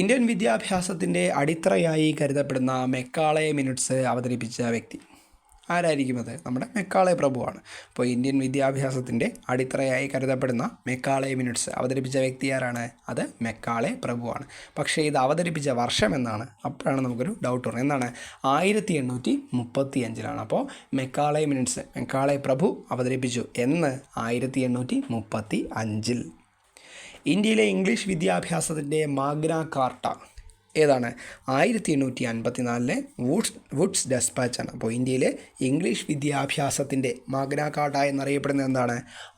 ഇന്ത്യൻ വിദ്യാഭ്യാസത്തിൻ്റെ അടിത്തറയായി കരുതപ്പെടുന്ന മെക്കാളെ മിനിറ്റ്സ് അവതരിപ്പിച്ച വ്യക്തി ആരായിരിക്കും? അത് നമ്മുടെ മെക്കാളെ പ്രഭുവാണ്. അപ്പോൾ ഇന്ത്യൻ വിദ്യാഭ്യാസത്തിൻ്റെ അടിത്തറയായി കരുതപ്പെടുന്ന മെക്കാളെ മിനിറ്റ്സ് അവതരിപ്പിച്ച വ്യക്തി ആരാണ്? അത് മെക്കാളെ പ്രഭുവാണ്. പക്ഷേ ഇത് അവതരിപ്പിച്ച വർഷം എന്നാണ്? അപ്പോഴാണ് നമുക്കൊരു ഡൗട്ട് വരുന്നത്. എന്താണ്? 1835. അപ്പോൾ മെക്കാളെ മിനിറ്റ്സ് മെക്കാളെ പ്രഭു അവതരിപ്പിച്ചു എന്ന് 1835. ഇന്ത്യയിലെ ഇംഗ്ലീഷ് വിദ്യാഭ്യാസത്തിൻ്റെ മാഗ്ന കാർട്ട ഏതാണ്? 1854 വുഡ്സ് ഡെസ്പാച്ചാണ്. അപ്പോൾ ഇന്ത്യയിലെ ഇംഗ്ലീഷ് വിദ്യാഭ്യാസത്തിൻ്റെ മാഗ്ന കാർട്ട എന്നറിയപ്പെടുന്നത് എന്താണ്?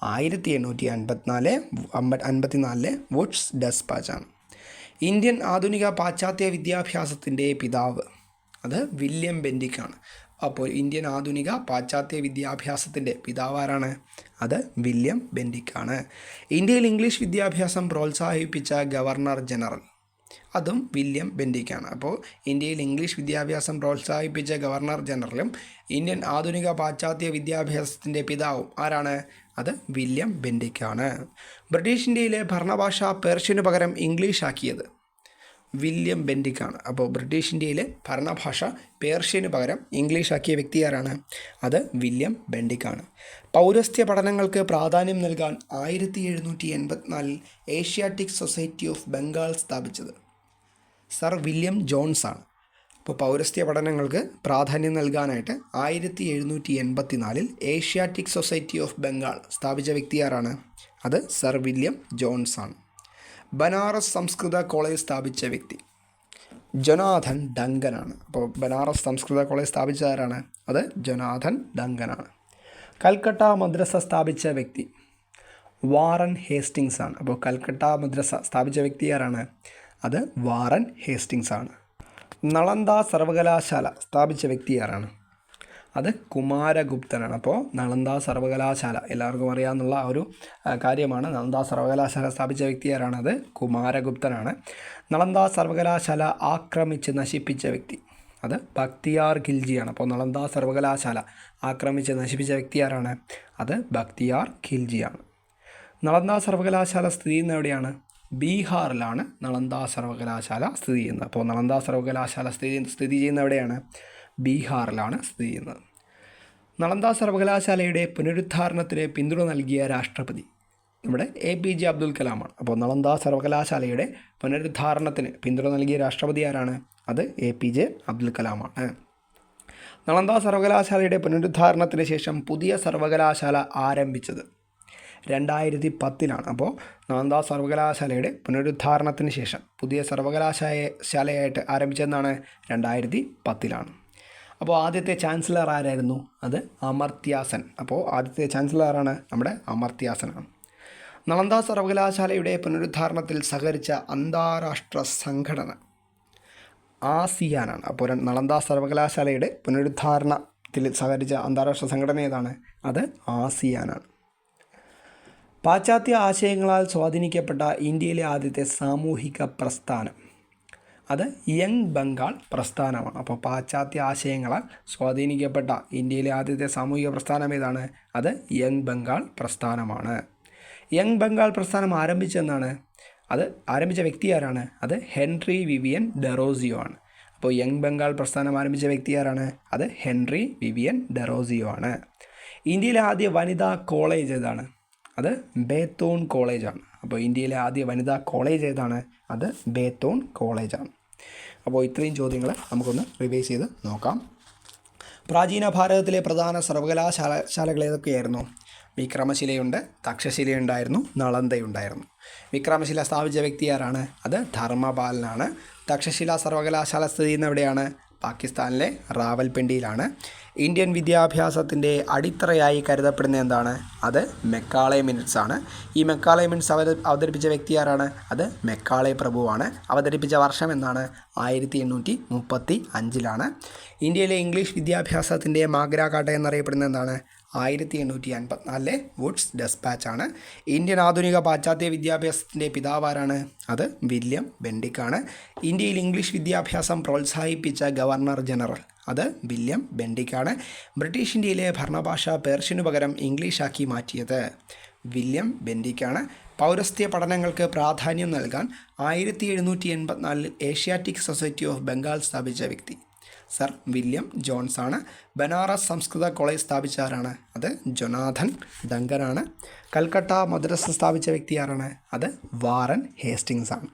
1854 വുഡ്സ് ഡെസ്പാച്ചാണ്. ഇന്ത്യൻ ആധുനിക പാശ്ചാത്യ വിദ്യാഭ്യാസത്തിൻ്റെ പിതാവ് അത് വില്യം ബെൻഡിക്കാണ്. അപ്പോൾ ഇന്ത്യൻ ആധുനിക പാശ്ചാത്യ വിദ്യാഭ്യാസത്തിൻ്റെ പിതാവ് ആരാണ്? അത് വില്യം ബെൻഡിക്കാണ്. ഇന്ത്യയിൽ ഇംഗ്ലീഷ് വിദ്യാഭ്യാസം പ്രോത്സാഹിപ്പിച്ച ഗവർണർ ജനറൽ അതും വില്യം ബെൻഡിക്കാണ്. അപ്പോൾ ഇന്ത്യയിൽ ഇംഗ്ലീഷ് വിദ്യാഭ്യാസം പ്രോത്സാഹിപ്പിച്ച ഗവർണർ ജനറലും ഇന്ത്യൻ ആധുനിക പാശ്ചാത്യ വിദ്യാഭ്യാസത്തിൻ്റെ പിതാവും ആരാണ്? അത് വില്യം ബെൻഡിക്കാണ്. ബ്രിട്ടീഷ് ഇന്ത്യയിലെ ഭരണഭാഷ പേർഷ്യനു പകരം ഇംഗ്ലീഷ് ആക്കിയത് വില്യം ബെൻഡിക്കാണ്. അപ്പോൾ ബ്രിട്ടീഷ് ഇന്ത്യയിലെ ഭരണഭാഷ പേർഷ്യനു പകരം ഇംഗ്ലീഷ് ആക്കിയ വ്യക്തി ആരാണ്? അത് വില്യം ബെൻഡിക്കാണ്. പൗരസ്ത്യ പഠനങ്ങൾക്ക് പ്രാധാന്യം നൽകാൻ 1784 ഏഷ്യാറ്റിക് സൊസൈറ്റി ഓഫ് ബംഗാൾ സ്ഥാപിച്ചത് സർ വില്യം ജോൺസ് ആണ്. അപ്പോൾ പൗരസ്ത്യ പഠനങ്ങൾക്ക് പ്രാധാന്യം നൽകാനായിട്ട് 1784 ഏഷ്യാറ്റിക് സൊസൈറ്റി ഓഫ് ബംഗാൾ സ്ഥാപിച്ച വ്യക്തി ആരാണ്? അത് സർ വില്യം ജോൺസ് ആണ്. ബനാറസ് സംസ്കൃത കോളേജ് സ്ഥാപിച്ച വ്യക്തി ജൊനാഥൻ ഡങ്കനാണ്. അപ്പോൾ ബനാറസ് സംസ്കൃത കോളേജ് സ്ഥാപിച്ച ആരാണ്? അത് ജൊനാഥൻ ഡങ്കനാണ്. കൽക്കട്ട മദ്രസ സ്ഥാപിച്ച വ്യക്തി വാറൻ ഹേസ്റ്റിങ്സ് ആണ്. അപ്പോൾ കൽക്കട്ട മദ്രസ സ്ഥാപിച്ച വ്യക്തി ആരാണ്? അത് വാറൻ ഹേസ്റ്റിങ്സ് ആണ്. നളന്ദ സർവകലാശാല സ്ഥാപിച്ച വ്യക്തി ആരാണ്? അത് കുമാരഗുപ്തനാണ്. അപ്പോൾ നളന്ദ സർവകലാശാല എല്ലാവർക്കും അറിയാവുന്ന ഒരു കാര്യമാണ്. നളന്ദ സർവകലാശാല സ്ഥാപിച്ച വ്യക്തി ആരാണ്? അത് കുമാരഗുപ്തനാണ്. നളന്ദ സർവകലാശാല ആക്രമിച്ച് നശിപ്പിച്ച വ്യക്തി അത് ബക്തിയാർ ഖിൽജിയാണ്. അപ്പോൾ നളന്ദ സർവകലാശാല ആക്രമിച്ച് നശിപ്പിച്ച വ്യക്തി ആരാണ്? അത് ബക്തിയാർ ഖിൽജിയാണ്. നളന്ദ സർവകലാശാല സ്ഥിതി ചെയ്യുന്ന എവിടെയാണ്? ബീഹാറിലാണ് നളന്ദ സർവകലാശാല സ്ഥിതി ചെയ്യുന്നത്. അപ്പോൾ നളന്ദ സർവകലാശാല സ്ഥിതി ചെയ്യുന്ന എവിടെയാണ്? ബീഹാറിലാണ് സ്ഥിതി ചെയ്യുന്നത്. നളന്ദ സർവകലാശാലയുടെ പുനരുദ്ധാരണത്തിന് പിന്തുണ നൽകിയ രാഷ്ട്രപതി നമ്മുടെ APJ അബ്ദുൽ കലാമാണ്. അപ്പോൾ നളന്ദ സർവകലാശാലയുടെ പുനരുദ്ധാരണത്തിന് പിന്തുണ നൽകിയ രാഷ്ട്രപതി ആരാണ്? അത് APJ അബ്ദുൽ കലാമാണ്. നളന്ദ സർവകലാശാലയുടെ പുനരുദ്ധാരണത്തിന് ശേഷം പുതിയ സർവകലാശാല ആരംഭിച്ചത് 2010 അപ്പോൾ നളന്ദ സർവകലാശാലയുടെ പുനരുദ്ധാരണത്തിന് ശേഷം പുതിയ സർവകലാശാലയായിട്ട് ആരംഭിച്ചതെന്നാണ് 2010. അപ്പോൾ ആദ്യത്തെ ചാൻസലർ ആരായിരുന്നു? അത് അമർത്യ സെൻ. അപ്പോൾ ആദ്യത്തെ ചാൻസലർ ആരാണ്? നമ്മുടെ അമർത്യ സെനാണ്. നളന്ദ സർവകലാശാലയുടെ പുനരുദ്ധാരണത്തിൽ സഹകരിച്ച അന്താരാഷ്ട്ര സംഘടന ആസിയാനാണ്. അപ്പോൾ നളന്ദ സർവകലാശാലയുടെ പുനരുദ്ധാരണത്തിൽ സഹകരിച്ച അന്താരാഷ്ട്ര സംഘടന ഏതാണ്? അത് ആസിയാനാണ്. പാശ്ചാത്യ ആശയങ്ങളാൽ സ്വാധീനിക്കപ്പെട്ട ഇന്ത്യയിലെ ആദ്യത്തെ സാമൂഹിക പ്രസ്ഥാനം അത് യങ് ബംഗാൾ പ്രസ്ഥാനമാണ്. അപ്പോൾ പാശ്ചാത്യ ആശയങ്ങളാൽ സ്വാധീനിക്കപ്പെട്ട ഇന്ത്യയിലെ ആദ്യത്തെ സാമൂഹിക പ്രസ്ഥാനം ഏതാണ്? അത് യങ് ബംഗാൾ പ്രസ്ഥാനമാണ്. യങ് ബംഗാൾ പ്രസ്ഥാനം ആരംഭിച്ച വ്യക്തി ആരാണ്? അത് ഹെൻറി വിവിയൻ ഡെറോസിയോ ആണ്. അപ്പോൾ യങ് ബംഗാൾ പ്രസ്ഥാനം ആരംഭിച്ച വ്യക്തി ആരാണ്? അത് ഹെൻറി വിവിയൻ ഡെറോസിയോ ആണ്. ഇന്ത്യയിലെ ആദ്യ വനിതാ കോളേജ് ഏതാണ്? അത് ബേത്തോൺ കോളേജാണ്. അപ്പോൾ ഇന്ത്യയിലെ ആദ്യ വനിതാ കോളേജ് ഏതാണ്? അത് ബേത്തോൺ കോളേജാണ്. അപ്പോൾ ഇത്രയും ചോദ്യങ്ങൾ നമുക്കൊന്ന് റിവൈസ് ചെയ്ത് നോക്കാം. പ്രാചീന ഭാരതത്തിലെ പ്രധാന സർവകലാശാലകൾ ഏതൊക്കെയായിരുന്നു? വിക്രമശിലയുണ്ട്, തക്ഷശിലയുണ്ടായിരുന്നു, നളന്ദയുണ്ടായിരുന്നു. വിക്രമശില സ്ഥാപിച്ച വ്യക്തി ആരാണ്? അത് ധർമ്മപാലനാണ്. തക്ഷശില സർവകലാശാല സ്ഥിതി ചെയ്യുന്ന എവിടെയാണ്? പാകിസ്ഥാനിലെ റാവൽപിണ്ടിയിലാണ്. ഇന്ത്യൻ വിദ്യാഭ്യാസത്തിൻ്റെ അടിത്തറയായി കരുതപ്പെടുന്ന എന്താണ്? അത് മെക്കാളെ മിനിറ്റ്സ് ആണ്. ഈ മെക്കാളെ മിനിറ്റ്സ് അവതരിപ്പിച്ച വ്യക്തി ആരാണ്? അത് മെക്കാളെ പ്രഭുവാണ്. അവതരിപ്പിച്ച വർഷം എന്നാണ്? 1835. ഇന്ത്യയിലെ ഇംഗ്ലീഷ് വിദ്യാഭ്യാസത്തിൻ്റെ മാഗ്ന എന്നറിയപ്പെടുന്ന എന്താണ്? 1854 വുഡ്സ് ഡെസ്പാച്ച് ആണ്. ഇന്ത്യൻ ആധുനിക പാശ്ചാത്യ വിദ്യാഭ്യാസത്തിൻ്റെ പിതാവാരാണ്? അത് വില്യം ബെൻഡിക്കാണ്. ഇന്ത്യയിൽ ഇംഗ്ലീഷ് വിദ്യാഭ്യാസം പ്രോത്സാഹിപ്പിച്ച ഗവർണർ ജനറൽ അത് വില്യം ബെൻഡിക്കാണ്. ബ്രിട്ടീഷ് ഇന്ത്യയിലെ ഭരണഭാഷ പേർഷ്യനു പകരം ഇംഗ്ലീഷാക്കി മാറ്റിയത് വില്യം ബെൻഡിക്കാണ്. പൗരസ്ത്യ പഠനങ്ങൾക്ക് പ്രാധാന്യം നൽകാൻ 1784 ഏഷ്യാറ്റിക് സൊസൈറ്റി ഓഫ് ബംഗാൾ സ്ഥാപിച്ച വ്യക്തി സർ വില്യം ജോൺസ് ആണ്. ബനാറസ് സംസ്കൃത കോളേജ് സ്ഥാപിച്ച ആരാണ്? അത് ജൊനാഥൻ ഡങ്കനാണ്. കൽക്കട്ട മദ്രസ സ്ഥാപിച്ച വ്യക്തി ആരാണ്? അത് വാറൻ ഹേസ്റ്റിങ്സ് ആണ്.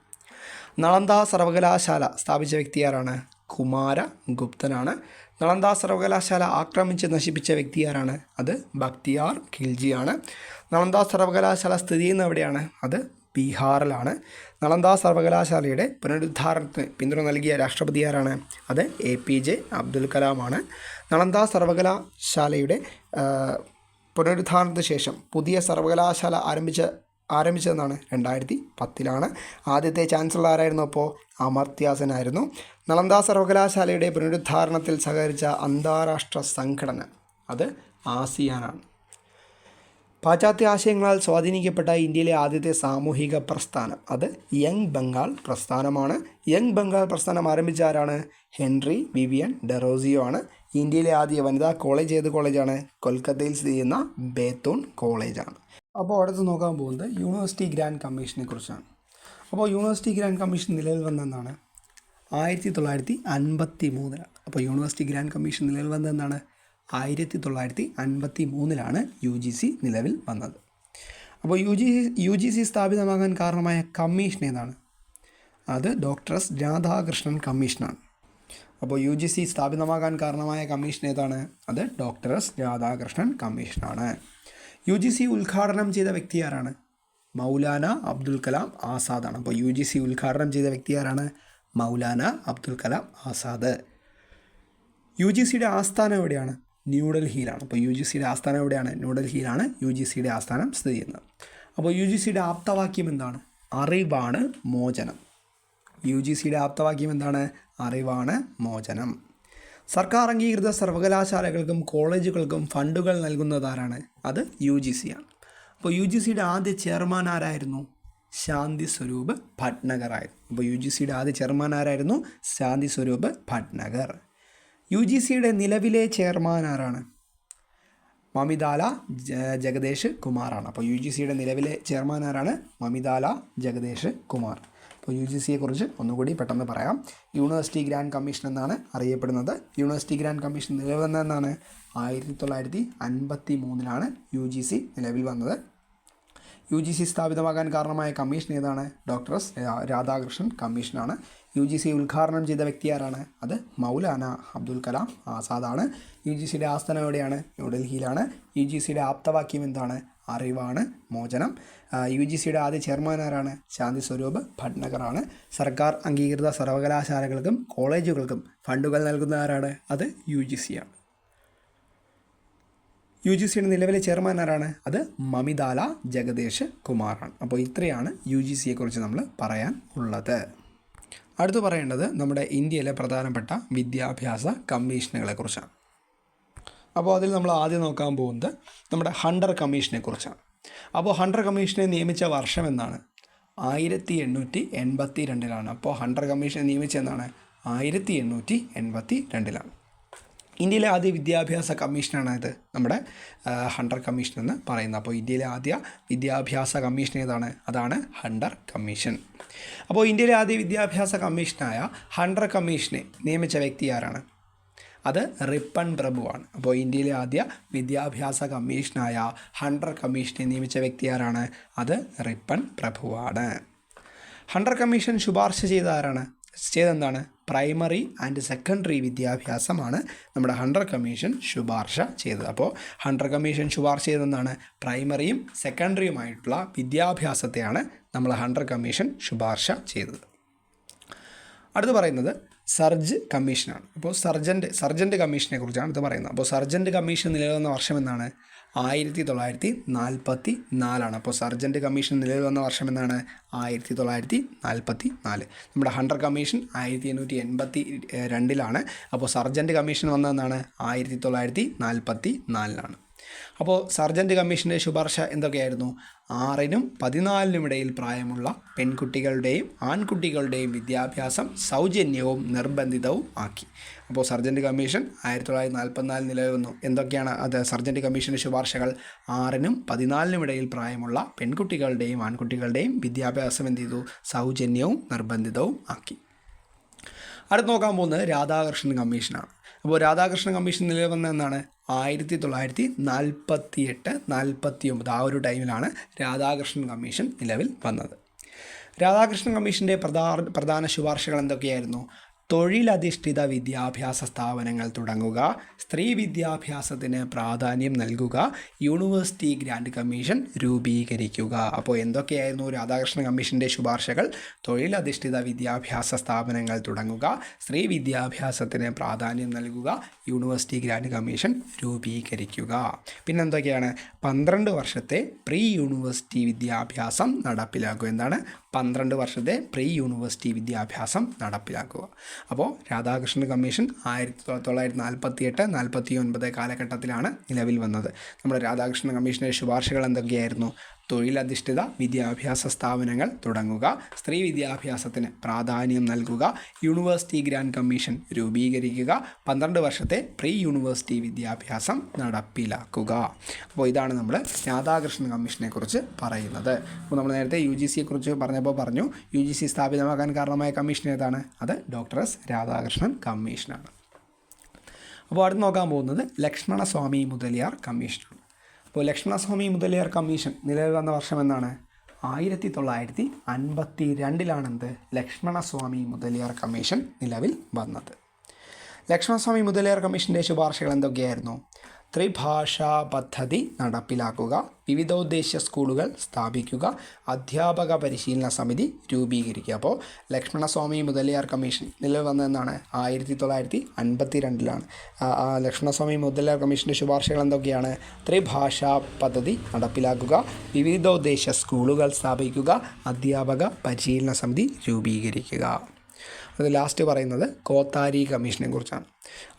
നളന്ദ സർവകലാശാല സ്ഥാപിച്ച വ്യക്തി ആരാണ്? കുമാരഗുപ്തനാണ്. നളന്ദ സർവകലാശാല ആക്രമിച്ച് നശിപ്പിച്ച വ്യക്തി ആരാണ്? അത് ബക്തിയാർ ഖിൽജിയാണ്. നളന്ദ സർവകലാശാല സ്ഥിതി ചെയ്യുന്ന എവിടെയാണ്? അത് ബീഹാറിലാണ്. നളന്ദ സർവകലാശാലയുടെ പുനരുദ്ധാരണത്തിന് പിന്തുണ നൽകിയ രാഷ്ട്രപതി ആരാണ്? അത് APJ അബ്ദുൽ കലാമാണ്. നളന്ദ സർവകലാശാലയുടെ പുനരുദ്ധാരണത്തിന് ശേഷം പുതിയ സർവകലാശാല ആരംഭിച്ചതെന്നാണ്? 2010. ആദ്യത്തെ ചാൻസലർ ആരായിരുന്നു? അപ്പോൾ അമർത്യ സെൻ ആയിരുന്നു. നളന്ദ സർവകലാശാലയുടെ പുനരുദ്ധാരണത്തിൽ സഹകരിച്ച അന്താരാഷ്ട്ര സംഘടന അത് ആസിയാനാണ്. പാശ്ചാത്യ ആശയങ്ങളാൽ സ്വാധീനിക്കപ്പെട്ട ഇന്ത്യയിലെ ആദ്യത്തെ സാമൂഹിക പ്രസ്ഥാനം അത് യങ് ബംഗാൾ പ്രസ്ഥാനമാണ്. യങ് ബംഗാൾ പ്രസ്ഥാനം ആരംഭിച്ച ആരാണ്? ഹെൻറി വിവിയൻ ഡെറോസിയോ ആണ്. ഇന്ത്യയിലെ ആദ്യ വനിതാ കോളേജ് ഏത് കോളേജാണ്? കൊൽക്കത്തയിൽ സ്ഥിതി ചെയ്യുന്ന ബേത്തോൺ കോളേജാണ്. അപ്പോൾ അടുത്ത് നോക്കാൻ പോകുന്നത് യൂണിവേഴ്സിറ്റി ഗ്രാൻഡ് കമ്മീഷനെ കുറിച്ചാണ്. അപ്പോൾ യൂണിവേഴ്സിറ്റി ഗ്രാൻഡ് കമ്മീഷൻ നിലവിൽ വന്നതെന്നാണ്? 1953. അപ്പോൾ യൂണിവേഴ്സിറ്റി ഗ്രാൻഡ് കമ്മീഷൻ നിലവിൽ വന്നതെന്നാണ്? 1953 UGC നിലവിൽ വന്നത്. അപ്പോൾ UGC സ്ഥാപിതമാകാൻ കാരണമായ കമ്മീഷൻ ഏതാണ്? അത് ഡോക്ടർ എസ് രാധാകൃഷ്ണൻ കമ്മീഷനാണ്. അപ്പോൾ UGC സ്ഥാപിതമാകാൻ കാരണമായ കമ്മീഷൻ ഏതാണ്? അത് ഡോക്ടർ എസ് രാധാകൃഷ്ണൻ കമ്മീഷനാണ്. UGC ഉദ്ഘാടനം ചെയ്ത വ്യക്തി ആരാണ്? മൗലാന അബ്ദുൽ കലാം ആസാദാണ്. അപ്പോൾ UGC ഉദ്ഘാടനം ചെയ്ത വ്യക്തി ആരാണ്? മൗലാന അബ്ദുൽ കലാം ആസാദ്. UGCയുടെ ആസ്ഥാനം എവിടെയാണ്? ന്യൂഡൽഹിയിലാണ്. അപ്പോൾ UGCയുടെ ആസ്ഥാനം എവിടെയാണ്? ന്യൂഡൽഹിയിലാണ് UGCയുടെ ആസ്ഥാനം സ്ഥിതി ചെയ്യുന്നത്. അപ്പോൾ UGCയുടെ ആപ്തവാക്യം എന്താണ്? അറിവാണ് മോചനം. UGCയുടെ ആപ്തവാക്യം എന്താണ്? അറിവാണ് മോചനം. സർക്കാർ അംഗീകൃത സർവകലാശാലകൾക്കും കോളേജുകൾക്കും ഫണ്ടുകൾ നൽകുന്നതാരാണ്? അത് UGC ആണ്. അപ്പോൾ UGCയുടെ ആദ്യ ചെയർമാൻ ആരായിരുന്നു? ശാന്തി സ്വരൂപ് ഭട്നഗർ ആയിരുന്നു. അപ്പോൾ UGCയുടെ ആദ്യ ചെയർമാൻ ആരായിരുന്നു? ശാന്തി സ്വരൂപ് ഭട്നഗർ. UGCയുടെ നിലവിലെ ചെയർമാൻ ആരാണ്? മമിതാല ജഗദേശ് കുമാറാണ്. അപ്പോൾ UGCയുടെ നിലവിലെ ചെയർമാൻ ആരാണ്? മമിതാല ജഗദേശ് കുമാർ. അപ്പോൾ UGCയെക്കുറിച്ച് ഒന്നുകൂടി പെട്ടെന്ന് പറയാം. യൂണിവേഴ്സിറ്റി ഗ്രാൻഡ് കമ്മീഷൻ എന്നാണ് അറിയപ്പെടുന്നത്. യൂണിവേഴ്സിറ്റി ഗ്രാൻഡ് കമ്മീഷൻ നിലവിൽ വന്നതെന്നാണ്? 1953 UGC നിലവിൽ വന്നത്. UGC സ്ഥാപിതമാകാൻ കാരണമായ കമ്മീഷൻ ഏതാണ്? ഡോക്ടർ എസ് രാധാകൃഷ്ണൻ കമ്മീഷനാണ്. UGC ഉദ്ഘാടനം ചെയ്ത വ്യക്തി ആരാണ്? അത് മൗലാന അബ്ദുൽ കലാം ആസാദാണ്. UGCയുടെ ആസ്ഥാനം എവിടെയാണ്? ന്യൂഡൽഹിയിലാണ്. UGCയുടെ ആപ്തവാക്യം എന്താണ്? അറിവാണ് മോചനം. UGCയുടെ ആദ്യ ചെയർമാൻ ആരാണ്? ശാന്തി സ്വരൂപ് ഭട്നഗറാണ്. സർക്കാർ അംഗീകൃത സർവകലാശാലകൾക്കും കോളേജുകൾക്കും ഫണ്ടുകൾ നൽകുന്ന ആരാണ്? അത് UGC ആണ്. UGCയുടെ നിലവിലെ ചെയർമാൻ ആരാണ്? അത് മമിതാല ജഗദേശ് കുമാറാണ്. അപ്പോൾ ഇത്രയാണ് UGCയെക്കുറിച്ച് നമ്മൾ പറയാൻ ഉള്ളത്. അടുത്ത് പറയേണ്ടത് നമ്മുടെ ഇന്ത്യയിലെ പ്രധാനപ്പെട്ട വിദ്യാഭ്യാസ കമ്മീഷനുകളെക്കുറിച്ചാണ്. അപ്പോൾ അതിൽ നമ്മൾ ആദ്യം നോക്കാൻ പോകുന്നത് നമ്മുടെ ഹണ്ടർ കമ്മീഷനെ കുറിച്ചാണ്. അപ്പോൾ ഹണ്ടർ കമ്മീഷനെ നിയമിച്ച വർഷം എന്നാണ്? 1882. അപ്പോൾ ഹണ്ടർ കമ്മീഷനെ നിയമിച്ചെന്നാണ്? 1882. ഇന്ത്യയിലെ ആദ്യ വിദ്യാഭ്യാസ കമ്മീഷനാണ് ഇത് നമ്മുടെ ഹണ്ടർ കമ്മീഷൻ എന്ന് പറയുന്നത്. അപ്പോൾ ഇന്ത്യയിലെ ആദ്യ വിദ്യാഭ്യാസ കമ്മീഷൻ ഏതാണ്? അതാണ് ഹണ്ടർ കമ്മീഷൻ. അപ്പോൾ ഇന്ത്യയിലെ ആദ്യ വിദ്യാഭ്യാസ കമ്മീഷനായ ഹണ്ടർ കമ്മീഷനെ നിയമിച്ച വ്യക്തി ആരാണ്? അത് റിപ്പൺ പ്രഭുവാണ്. അപ്പോൾ ഇന്ത്യയിലെ ആദ്യ വിദ്യാഭ്യാസ കമ്മീഷനായ ഹണ്ടർ കമ്മീഷനെ നിയമിച്ച വ്യക്തി ആരാണ്? അത് റിപ്പൺ പ്രഭുവാണ്. ഹണ്ടർ കമ്മീഷൻ ശുപാർശ ചെയ്തെന്താണ്? പ്രൈമറി ആൻഡ് സെക്കൻഡറി വിദ്യാഭ്യാസമാണ് നമ്മുടെ ഹണ്ടർ കമ്മീഷൻ ശുപാർശ ചെയ്തത്. അപ്പോൾ ഹണ്ടർ കമ്മീഷൻ ശുപാർശ ചെയ്തെന്നാണ്? പ്രൈമറിയും സെക്കൻഡറിയുമായിട്ടുള്ള വിദ്യാഭ്യാസത്തെയാണ് നമ്മൾ ഹണ്ടർ കമ്മീഷൻ ശുപാർശ ചെയ്തത്. അടുത്ത് പറയുന്നത് സർജ് കമ്മീഷനാണ്. അപ്പോൾ സർജൻ്റ് കമ്മീഷനെ കുറിച്ചാണ് ഇത് പറയുന്നത്. അപ്പോൾ സർജൻ്റ് കമ്മീഷൻ നിലവിൽ വന്ന വർഷം എന്നാണ്? 1944. അപ്പോൾ സർജൻ്റ് കമ്മീഷൻ നിലവിൽ വന്ന വർഷം എന്നാണ്? 1944. നമ്മുടെ ഹണ്ടർ കമ്മീഷൻ 1882. അപ്പോൾ സർജൻ്റ് കമ്മീഷൻ വന്നതെന്നാണ്? 1944. അപ്പോൾ സർജൻ്റ് കമ്മീഷൻ്റെ ശുപാർശ എന്തൊക്കെയായിരുന്നു? 6നും 14നും ഇടയിൽ പ്രായമുള്ള പെൺകുട്ടികളുടെയും ആൺകുട്ടികളുടെയും വിദ്യാഭ്യാസം സൗജന്യവും നിർബന്ധിതവും ആക്കി. അപ്പോൾ സർജൻ്റ് കമ്മീഷൻ 1944 നിലവിൽ വന്നു. എന്തൊക്കെയാണ് അത് സർജൻ്റ് കമ്മീഷൻ്റെ ശുപാർശകൾ? 6നും 14നും ഇടയിൽ പ്രായമുള്ള പെൺകുട്ടികളുടെയും ആൺകുട്ടികളുടെയും വിദ്യാഭ്യാസം എന്ത് ചെയ്തു? സൗജന്യവും നിർബന്ധിതവും ആക്കി. അടുത്ത് നോക്കാൻ പോകുന്നത് രാധാകൃഷ്ണൻ കമ്മീഷനാണ്. അപ്പോൾ രാധാകൃഷ്ണൻ കമ്മീഷൻ നിലവിൽ വന്ന എന്നാണ്? 1948-49 ആ ഒരു ടൈമിലാണ് രാധാകൃഷ്ണൻ കമ്മീഷൻ നിലവിൽ വന്നത്. രാധാകൃഷ്ണൻ കമ്മീഷൻ്റെ പ്രധാന ശുപാർശകൾ എന്തൊക്കെയായിരുന്നു? തൊഴിലധിഷ്ഠിത വിദ്യാഭ്യാസ സ്ഥാപനങ്ങൾ തുടങ്ങുക, സ്ത്രീ വിദ്യാഭ്യാസത്തിന് പ്രാധാന്യം നൽകുക, യൂണിവേഴ്സിറ്റി ഗ്രാൻഡ് കമ്മീഷൻ രൂപീകരിക്കുക. അപ്പോൾ എന്തൊക്കെയായിരുന്നു രാധാകൃഷ്ണൻ കമ്മീഷൻ്റെ ശുപാർശകൾ? തൊഴിലധിഷ്ഠിത വിദ്യാഭ്യാസ സ്ഥാപനങ്ങൾ തുടങ്ങുക, സ്ത്രീ വിദ്യാഭ്യാസത്തിന് പ്രാധാന്യം നൽകുക, യൂണിവേഴ്സിറ്റി ഗ്രാൻഡ് കമ്മീഷൻ രൂപീകരിക്കുക. പിന്നെന്തൊക്കെയാണ്? 12 വർഷത്തെ പ്രീ യൂണിവേഴ്സിറ്റി വിദ്യാഭ്യാസം നടപ്പിലാക്കുക. എന്താണ്? 12 വർഷത്തെ പ്രീ യൂണിവേഴ്സിറ്റി വിദ്യാഭ്യാസം നടപ്പിലാക്കുക. അപ്പോൾ രാധാകൃഷ്ണൻ കമ്മീഷൻ 1948-49 കാലഘട്ടത്തിലാണ് നിലവിൽ വന്നത്. നമ്മുടെ രാധാകൃഷ്ണൻ കമ്മീഷൻ്റെ ശുപാർശകൾ എന്തൊക്കെയായിരുന്നു? തൊഴിലധിഷ്ഠിത വിദ്യാഭ്യാസ സ്ഥാപനങ്ങൾ തുടങ്ങുക, സ്ത്രീ വിദ്യാഭ്യാസത്തിന് പ്രാധാന്യം നൽകുക, യൂണിവേഴ്സിറ്റി ഗ്രാൻഡ് കമ്മീഷൻ രൂപീകരിക്കുക, 12 വർഷത്തെ പ്രീ യൂണിവേഴ്സിറ്റി വിദ്യാഭ്യാസം നടപ്പിലാക്കുക. അപ്പോൾ ഇതാണ് നമ്മൾ രാധാകൃഷ്ണൻ കമ്മീഷനെ കുറിച്ച് പറയുന്നത്. അപ്പോൾ നമ്മൾ നേരത്തെ UGCയെക്കുറിച്ച് പറഞ്ഞു. UGC സ്ഥാപിതമാകാൻ കാരണമായ കമ്മീഷൻ ഏതാണ്? അത് ഡോക്ടർ എസ് രാധാകൃഷ്ണൻ കമ്മീഷനാണ്. അപ്പോൾ അടുത്ത് നോക്കാൻ പോകുന്നത് ലക്ഷ്മണസ്വാമി മുതലിയാർ കമ്മീഷനാണ്. അപ്പോൾ ലക്ഷ്മണസ്വാമി മുതലിയാർ കമ്മീഷൻ നിലവിൽ വന്ന വർഷം എന്നാണ്? 1952 ലക്ഷ്മണസ്വാമി മുതലിയാർ കമ്മീഷൻ നിലവിൽ വന്നത്. ലക്ഷ്മണസ്വാമി മുതലിയാർ കമ്മീഷൻ്റെ ശുപാർശകൾ എന്തൊക്കെയായിരുന്നു? ത്രിഭാഷാ പദ്ധതി നടപ്പിലാക്കുക, വിവിധോദ്ദേശ സ്കൂളുകൾ സ്ഥാപിക്കുക, അധ്യാപക പരിശീലന സമിതി രൂപീകരിക്കുക. അപ്പോൾ ലക്ഷ്മണസ്വാമി മുതലിയാർ കമ്മീഷൻ നിലവിൽ വന്നതെന്നാണ്? 1952. ലക്ഷ്മണസ്വാമി മുതലിയാർ കമ്മീഷൻ്റെ ശുപാർശകൾ എന്തൊക്കെയാണ്? ത്രിഭാഷാ പദ്ധതി നടപ്പിലാക്കുക, വിവിധോദ്ദേശ സ്കൂളുകൾ സ്ഥാപിക്കുക, അധ്യാപക പരിശീലന സമിതി രൂപീകരിക്കുക. അത് ലാസ്റ്റ് പറയുന്നത് കോത്താരി കമ്മീഷനെ കുറിച്ചാണ്.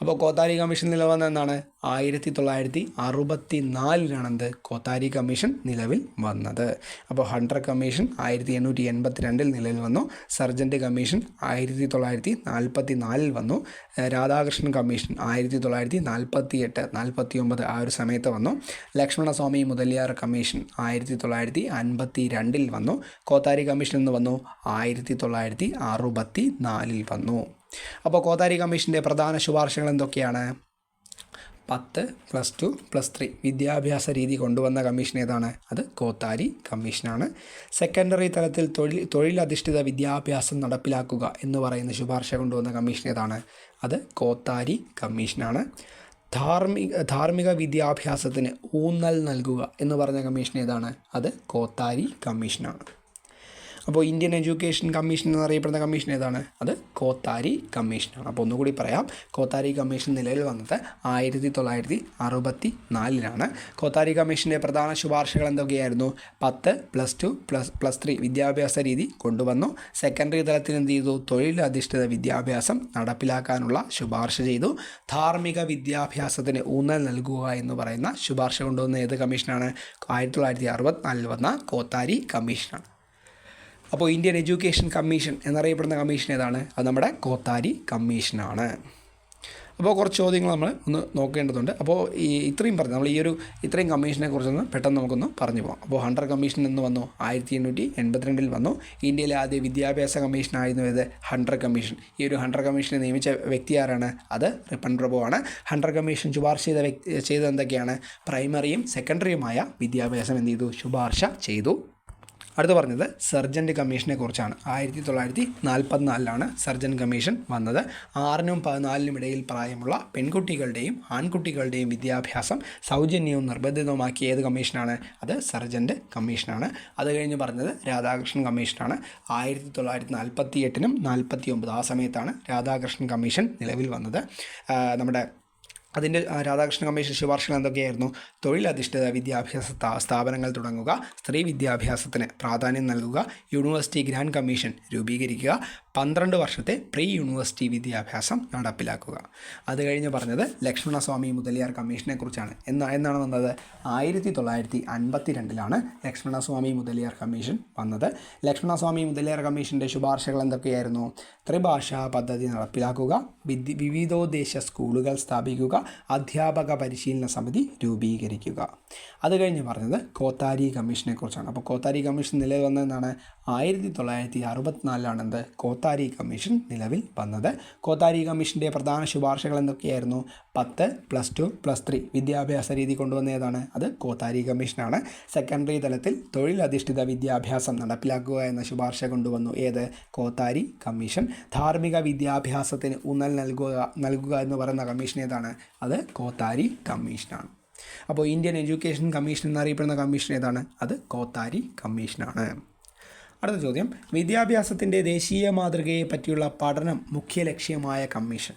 അപ്പോൾ കോത്താരി കമ്മീഷൻ നിലവിൽ വന്ന എന്നാണ്? 1964 കോത്താരി കമ്മീഷൻ നിലവിൽ വന്നത്. അപ്പോൾ ഹണ്ടർ കമ്മീഷൻ 1882 നിലവിൽ വന്നു. സർജൻ്റ് കമ്മീഷൻ 1944 വന്നു. രാധാകൃഷ്ണൻ കമ്മീഷൻ 1948-49 ആ ഒരു സമയത്ത് വന്നു. ലക്ഷ്മണസ്വാമി മുതലിയാർ കമ്മീഷൻ 1952 വന്നു. കോത്താരി കമ്മീഷൻ എന്ന് വന്നു 1964 വന്നു. അപ്പോൾ കോത്താരി കമ്മീഷൻ്റെ പ്രധാന ശുപാർശകൾ എന്തൊക്കെയാണ്? 10 +2 +3 വിദ്യാഭ്യാസ രീതി കൊണ്ടുവന്ന കമ്മീഷൻ ഏതാണ്? അത് കോത്താരി കമ്മീഷനാണ്. സെക്കൻഡറി തലത്തിൽ തൊഴിലധിഷ്ഠിത വിദ്യാഭ്യാസം നടപ്പിലാക്കുക എന്ന് പറയുന്ന ശുപാർശ കൊണ്ടുവന്ന കമ്മീഷൻ ഏതാണ്? അത് കോത്താരി കമ്മീഷനാണ്. ധാർമ്മിക വിദ്യാഭ്യാസത്തിന് ഊന്നൽ നൽകുക എന്ന് പറഞ്ഞ കമ്മീഷൻ ഏതാണ്? അത് കോത്താരി കമ്മീഷനാണ്. അപ്പോൾ ഇന്ത്യൻ എഡ്യൂക്കേഷൻ കമ്മീഷൻ എന്നറിയപ്പെടുന്ന കമ്മീഷൻ ഏതാണ്? അത് കോത്താരി കമ്മീഷനാണ്. അപ്പോൾ ഒന്നുകൂടി പറയാം, കോത്താരി കമ്മീഷൻ നിലവിൽ വന്നത് 1964 കോത്താരി കമ്മീഷൻ്റെ പ്രധാന ശുപാർശകൾ എന്തൊക്കെയായിരുന്നു? 10 +2 +3 വിദ്യാഭ്യാസ രീതി കൊണ്ടുവന്നു. സെക്കൻഡറി തലത്തിൽ എന്ത് ചെയ്തു? തൊഴിലധിഷ്ഠിത വിദ്യാഭ്യാസം നടപ്പിലാക്കാനുള്ള ശുപാർശ ചെയ്തു. ധാർമ്മിക വിദ്യാഭ്യാസത്തിന് ഊന്നൽ നൽകുക എന്ന് പറയുന്ന ശുപാർശ കൊണ്ടുവന്ന ഏത് കമ്മീഷനാണ്? 1964 വന്ന കോത്താരി കമ്മീഷനാണ്. അപ്പോൾ ഇന്ത്യൻ എഡ്യൂക്കേഷൻ കമ്മീഷൻ എന്നറിയപ്പെടുന്ന കമ്മീഷൻ ഏതാണ്? അത് നമ്മുടെ കോത്താരി കമ്മീഷനാണ്. അപ്പോൾ കുറച്ച് ചോദ്യങ്ങൾ നമ്മൾ ഒന്ന് നോക്കേണ്ടതുണ്ട്. അപ്പോൾ ഇത്രയും പറഞ്ഞു നമ്മൾ ഇത്രയും കമ്മീഷനെ കുറിച്ചൊന്ന് പെട്ടെന്ന് നമുക്കൊന്ന് പറഞ്ഞു പോകാം. അപ്പോൾ ഹണ്ടർ കമ്മീഷൻ എന്ന് വന്നു 1882 വന്നു. ഇന്ത്യയിലെ ആദ്യ വിദ്യാഭ്യാസ കമ്മീഷനായിരുന്നു ഇത് ഹണ്ടർ കമ്മീഷൻ. ഈ ഒരു ഹണ്ടർ കമ്മീഷനെ നിയമിച്ച വ്യക്തി ആരാണ്? അത് റിപ്പൺ പ്രഭുവാണ്. ഹണ്ടർ കമ്മീഷൻ ശുപാർശ ചെയ്തത് എന്തൊക്കെയാണ്? പ്രൈമറിയും സെക്കൻഡറിയുമായ വിദ്യാഭ്യാസം എന്ത് ചെയ്തു? ശുപാർശ ചെയ്തു. അടുത്ത് പറഞ്ഞത് സർജൻറ്റ് കമ്മീഷനെ കുറിച്ചാണ്. 1944 സർജൻറ്റ് കമ്മീഷൻ വന്നത്. 6നും 14നും ഇടയിൽ പ്രായമുള്ള പെൺകുട്ടികളുടെയും ആൺകുട്ടികളുടെയും വിദ്യാഭ്യാസം സൗജന്യവും നിർബന്ധിതവുമാക്കിയ ഏത് കമ്മീഷനാണ്? അത് സർജൻറ്റ് കമ്മീഷനാണ്. അത് കഴിഞ്ഞ് പറഞ്ഞത് രാധാകൃഷ്ണൻ കമ്മീഷനാണ്. 1948നും 49 ആ സമയത്താണ് രാധാകൃഷ്ണൻ കമ്മീഷൻ നിലവിൽ വന്നത്. അതിൻ്റെ രാധാകൃഷ്ണൻ കമ്മീഷൻ ശുപാർശകൾ എന്തൊക്കെയായിരുന്നു? തൊഴിലധിഷ്ഠിത വിദ്യാഭ്യാസ സ്ഥാപനങ്ങൾ തുടങ്ങുക, സ്ത്രീ വിദ്യാഭ്യാസത്തിന് പ്രാധാന്യം നൽകുക, യൂണിവേഴ്സിറ്റി ഗ്രാൻഡ് കമ്മീഷൻ രൂപീകരിക്കുക, 12 വർഷത്തെ പ്രീ യൂണിവേഴ്സിറ്റി വിദ്യാഭ്യാസം നടപ്പിലാക്കുക. അത് കഴിഞ്ഞ് പറഞ്ഞത് ലക്ഷ്മണസ്വാമി മുതലിയാർ കമ്മീഷനെ കുറിച്ചാണ്. എന്നാണ് വന്നത്? 1952 ലക്ഷ്മണസ്വാമി മുതലിയാർ കമ്മീഷൻ വന്നത്. ലക്ഷ്മണസ്വാമി മുതലിയാർ കമ്മീഷൻ്റെ ശുപാർശകൾ എന്തൊക്കെയായിരുന്നു? ത്രിഭാഷാ പദ്ധതി നടപ്പിലാക്കുക, വിവിധോദ്ദേശ സ്കൂളുകൾ സ്ഥാപിക്കുക, അധ്യാപക പരിശീലന സമിതി രൂപീകരിക്കുക. അത് കഴിഞ്ഞ് പറഞ്ഞത് കോത്താരി കമ്മീഷനെ കുറിച്ചാണ്. അപ്പോൾ കോത്താരി കമ്മീഷൻ നിലവിൽ വന്നതെന്നാണ് 1964 കോത്താരി കമ്മീഷൻ നിലവിൽ വന്നത്. കോത്താരി കമ്മീഷൻ്റെ പ്രധാന ശുപാർശകൾ എന്തൊക്കെയായിരുന്നു? 10 +2 +3 വിദ്യാഭ്യാസ രീതി കൊണ്ടുവന്ന ഏതാണ്? അത് കോത്താരി കമ്മീഷനാണ്. സെക്കൻഡറി തലത്തിൽ തൊഴിലധിഷ്ഠിത വിദ്യാഭ്യാസം നടപ്പിലാക്കുക എന്ന ശുപാർശ കൊണ്ടുവന്നു. ഏത്? കോത്താരി കമ്മീഷൻ. ധാർമ്മിക വിദ്യാഭ്യാസത്തിന് ഊന്നൽ നൽകുക എന്ന് പറയുന്ന കമ്മീഷൻ ഏതാണ്? അത് കോത്താരി കമ്മീഷനാണ്. അപ്പോൾ ഇന്ത്യൻ എഡ്യൂക്കേഷൻ കമ്മീഷൻ എന്നറിയപ്പെടുന്ന കമ്മീഷൻ ഏതാണ്? അത് കോത്താരി കമ്മീഷനാണ്. അടുത്ത ചോദ്യം, വിദ്യാഭ്യാസത്തിൻ്റെ ദേശീയ മാതൃകയെ പറ്റിയുള്ള പഠനം മുഖ്യ ലക്ഷ്യമായ കമ്മീഷൻ.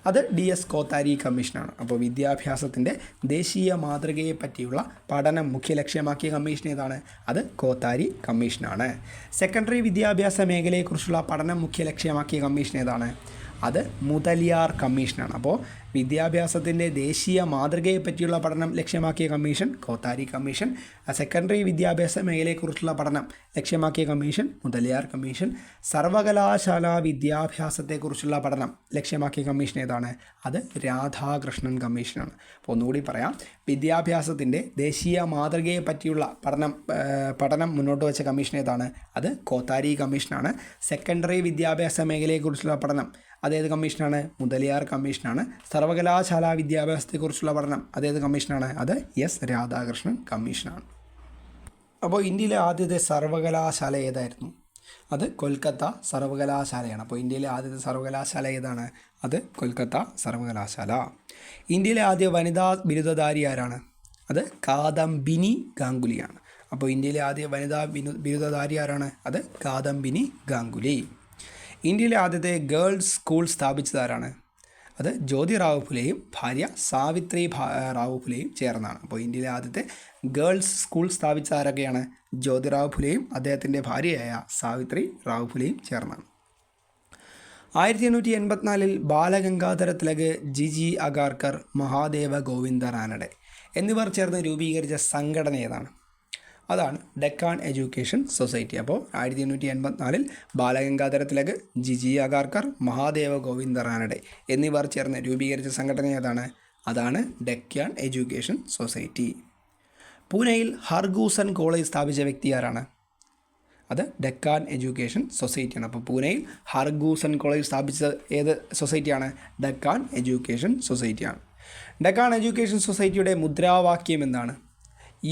അത് DS കോത്താരി കമ്മീഷനാണ്. അപ്പോൾ വിദ്യാഭ്യാസത്തിൻ്റെ ദേശീയ മാതൃകയെ പറ്റിയുള്ള പഠനം മുഖ്യ ലക്ഷ്യമാക്കിയ കമ്മീഷൻ ഏതാണ്? അത് കോത്താരി കമ്മീഷനാണ്. സെക്കൻഡറി വിദ്യാഭ്യാസ മേഖലയെക്കുറിച്ചുള്ള പഠനം മുഖ്യ ലക്ഷ്യമാക്കിയ കമ്മീഷൻ ഏതാണ്? അത് മുതലിയാർ കമ്മീഷനാണ്. അപ്പോൾ വിദ്യാഭ്യാസത്തിൻ്റെ ദേശീയ മാതൃകയെ പറ്റിയുള്ള പഠനം ലക്ഷ്യമാക്കിയ കമ്മീഷൻ കോത്താരി കമ്മീഷൻ. സെക്കൻഡറി വിദ്യാഭ്യാസ മേഖലയെക്കുറിച്ചുള്ള പഠനം ലക്ഷ്യമാക്കിയ കമ്മീഷൻ മുതലിയാർ കമ്മീഷൻ. സർവകലാശാല വിദ്യാഭ്യാസത്തെക്കുറിച്ചുള്ള പഠനം ലക്ഷ്യമാക്കിയ കമ്മീഷൻ ഏതാണ്? അത് രാധാകൃഷ്ണൻ കമ്മീഷനാണ്. അപ്പോൾ ഒന്നുകൂടി പറയാം, വിദ്യാഭ്യാസത്തിൻ്റെ ദേശീയ മാതൃകയെ പറ്റിയുള്ള പഠനം മുന്നോട്ട് വെച്ച കമ്മീഷൻ ഏതാണ്? അത് കോത്താരി കമ്മീഷനാണ്. സെക്കൻഡറി വിദ്യാഭ്യാസ മേഖലയെക്കുറിച്ചുള്ള പഠനം അതേത് കമ്മീഷനാണ്? മുതലിയാർ കമ്മീഷനാണ്. സർവകലാശാല വിദ്യാഭ്യാസത്തെക്കുറിച്ചുള്ള പഠനം അതേത് കമ്മീഷനാണ്? അത് S രാധാകൃഷ്ണൻ കമ്മീഷനാണ്. അപ്പോൾ ഇന്ത്യയിലെ ആദ്യത്തെ സർവകലാശാല ഏതായിരുന്നു? അത് കൊൽക്കത്ത സർവകലാശാലയാണ്. അപ്പോൾ ഇന്ത്യയിലെ ആദ്യത്തെ സർവകലാശാല ഏതാണ്? അത് കൊൽക്കത്ത സർവകലാശാല. ഇന്ത്യയിലെ ആദ്യ വനിതാ ബിരുദധാരി ആരാണ്? അത് കാദംബിനി ഗാംഗുലിയാണ്. അപ്പോൾ ഇന്ത്യയിലെ ആദ്യ വനിതാ ബിരുദധാരി ആരാണ്? അത് കാദംബിനി ഗാംഗുലി. ഇന്ത്യയിലെ ആദ്യത്തെ ഗേൾസ് സ്കൂൾ സ്ഥാപിച്ചതാരാണ്? അത് ജ്യോതിറാവു ഫുലെയും ഭാര്യ സാവിത്രി റാവു ഫുലെയും ചേർന്നാണ്. അപ്പോൾ ഇന്ത്യയിലെ ആദ്യത്തെ ഗേൾസ് സ്കൂൾ സ്ഥാപിച്ച ആരൊക്കെയാണ്? ജ്യോതിറാവു ഫുലെയും അദ്ദേഹത്തിൻ്റെ ഭാര്യയായ സാവിത്രി റാവു ഫുലെയും ചേർന്നാണ്. 1884 ബാലഗംഗാധര തിലക്, ജിജി അഗാർക്കർ, മഹാദേവ ഗോവിന്ദ റാനഡെ എന്നിവർ ചേർന്ന് രൂപീകരിച്ച സംഘടന ഏതാണ്? അതാണ് ഡെക്കാൻ എഡ്യൂക്കേഷൻ സൊസൈറ്റി. അപ്പോൾ 1884 ബാലഗംഗാധര തിലക്, ജിജി അഗാർക്കർ, മഹാദേവ ഗോവിന്ദ റാനഡെ എന്നിവർ ചേർന്ന് രൂപീകരിച്ച സംഘടന ഏതാണ്? അതാണ് ഡെക്കാൻ എഡ്യൂക്കേഷൻ സൊസൈറ്റി. പൂനെയിൽ ഹർഗൂസൻ കോളേജ് സ്ഥാപിച്ച വ്യക്തി ആരാണ്? അത് ഡെക്കാൻ എഡ്യൂക്കേഷൻ സൊസൈറ്റിയാണ്. അപ്പോൾ പൂനെയിൽ ഹർഗൂസൻ കോളേജ് സ്ഥാപിച്ച ഏത് സൊസൈറ്റിയാണ്? ഡെക്കാൻ എഡ്യൂക്കേഷൻ സൊസൈറ്റിയാണ്. ഡെക്കാൻ എഡ്യൂക്കേഷൻ സൊസൈറ്റിയുടെ മുദ്രാവാക്യം എന്താണ്?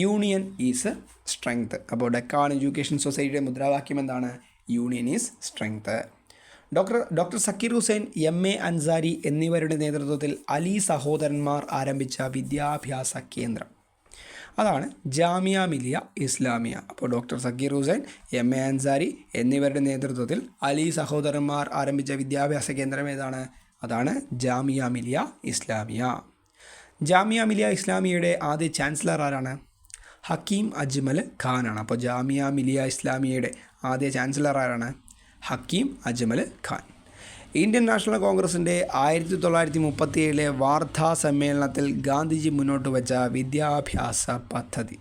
Union is strength. അപ്പോൾ ഡെക്കാൻ എഡ്യൂക്കേഷൻ സൊസൈറ്റിയുടെ മുദ്രാവാക്യം എന്താണ്? Union is strength. Doctor Zakir Hussain, M A. Ansari എന്നിവരുടെ നേതൃത്വത്തിൽ അലി സഹോദരന്മാർ ആരംഭിച്ച വിദ്യാഭ്യാസ കേന്ദ്രം, അതാണ് ജാമിയ മിലിയ ഇസ്ലാമിയ. അപ്പോൾ ഡോക്ടർ സക്കീർ ഹുസൈൻ, എം.എ. അൻസാരി എന്നിവരുടെ നേതൃത്വത്തിൽ അലി സഹോദരന്മാർ ആരംഭിച്ച വിദ്യാഭ്യാസ കേന്ദ്രം ഏതാണ്? അതാണ് ജാമിയ മിലിയ ഇസ്ലാമിയ. ജാമിയ മിലിയ ഇസ്ലാമിയയുടെ ആദ്യ ചാൻസലർ ആരാണ്? ഹക്കീം അജ്മൽ ഖാനാണ്. അപ്പോൾ ജാമിയ മിലിയ ഇസ്ലാമിയയുടെ ആദ്യ ചാൻസലർ ആരാണ്? ഹക്കീം അജ്മൽ ഖാൻ. ഇന്ത്യൻ നാഷണൽ കോൺഗ്രസിൻ്റെ 1937 വാർത്താ സമ്മേളനത്തിൽ ഗാന്ധിജി മുന്നോട്ട് വച്ച വിദ്യാഭ്യാസ പദ്ധതി,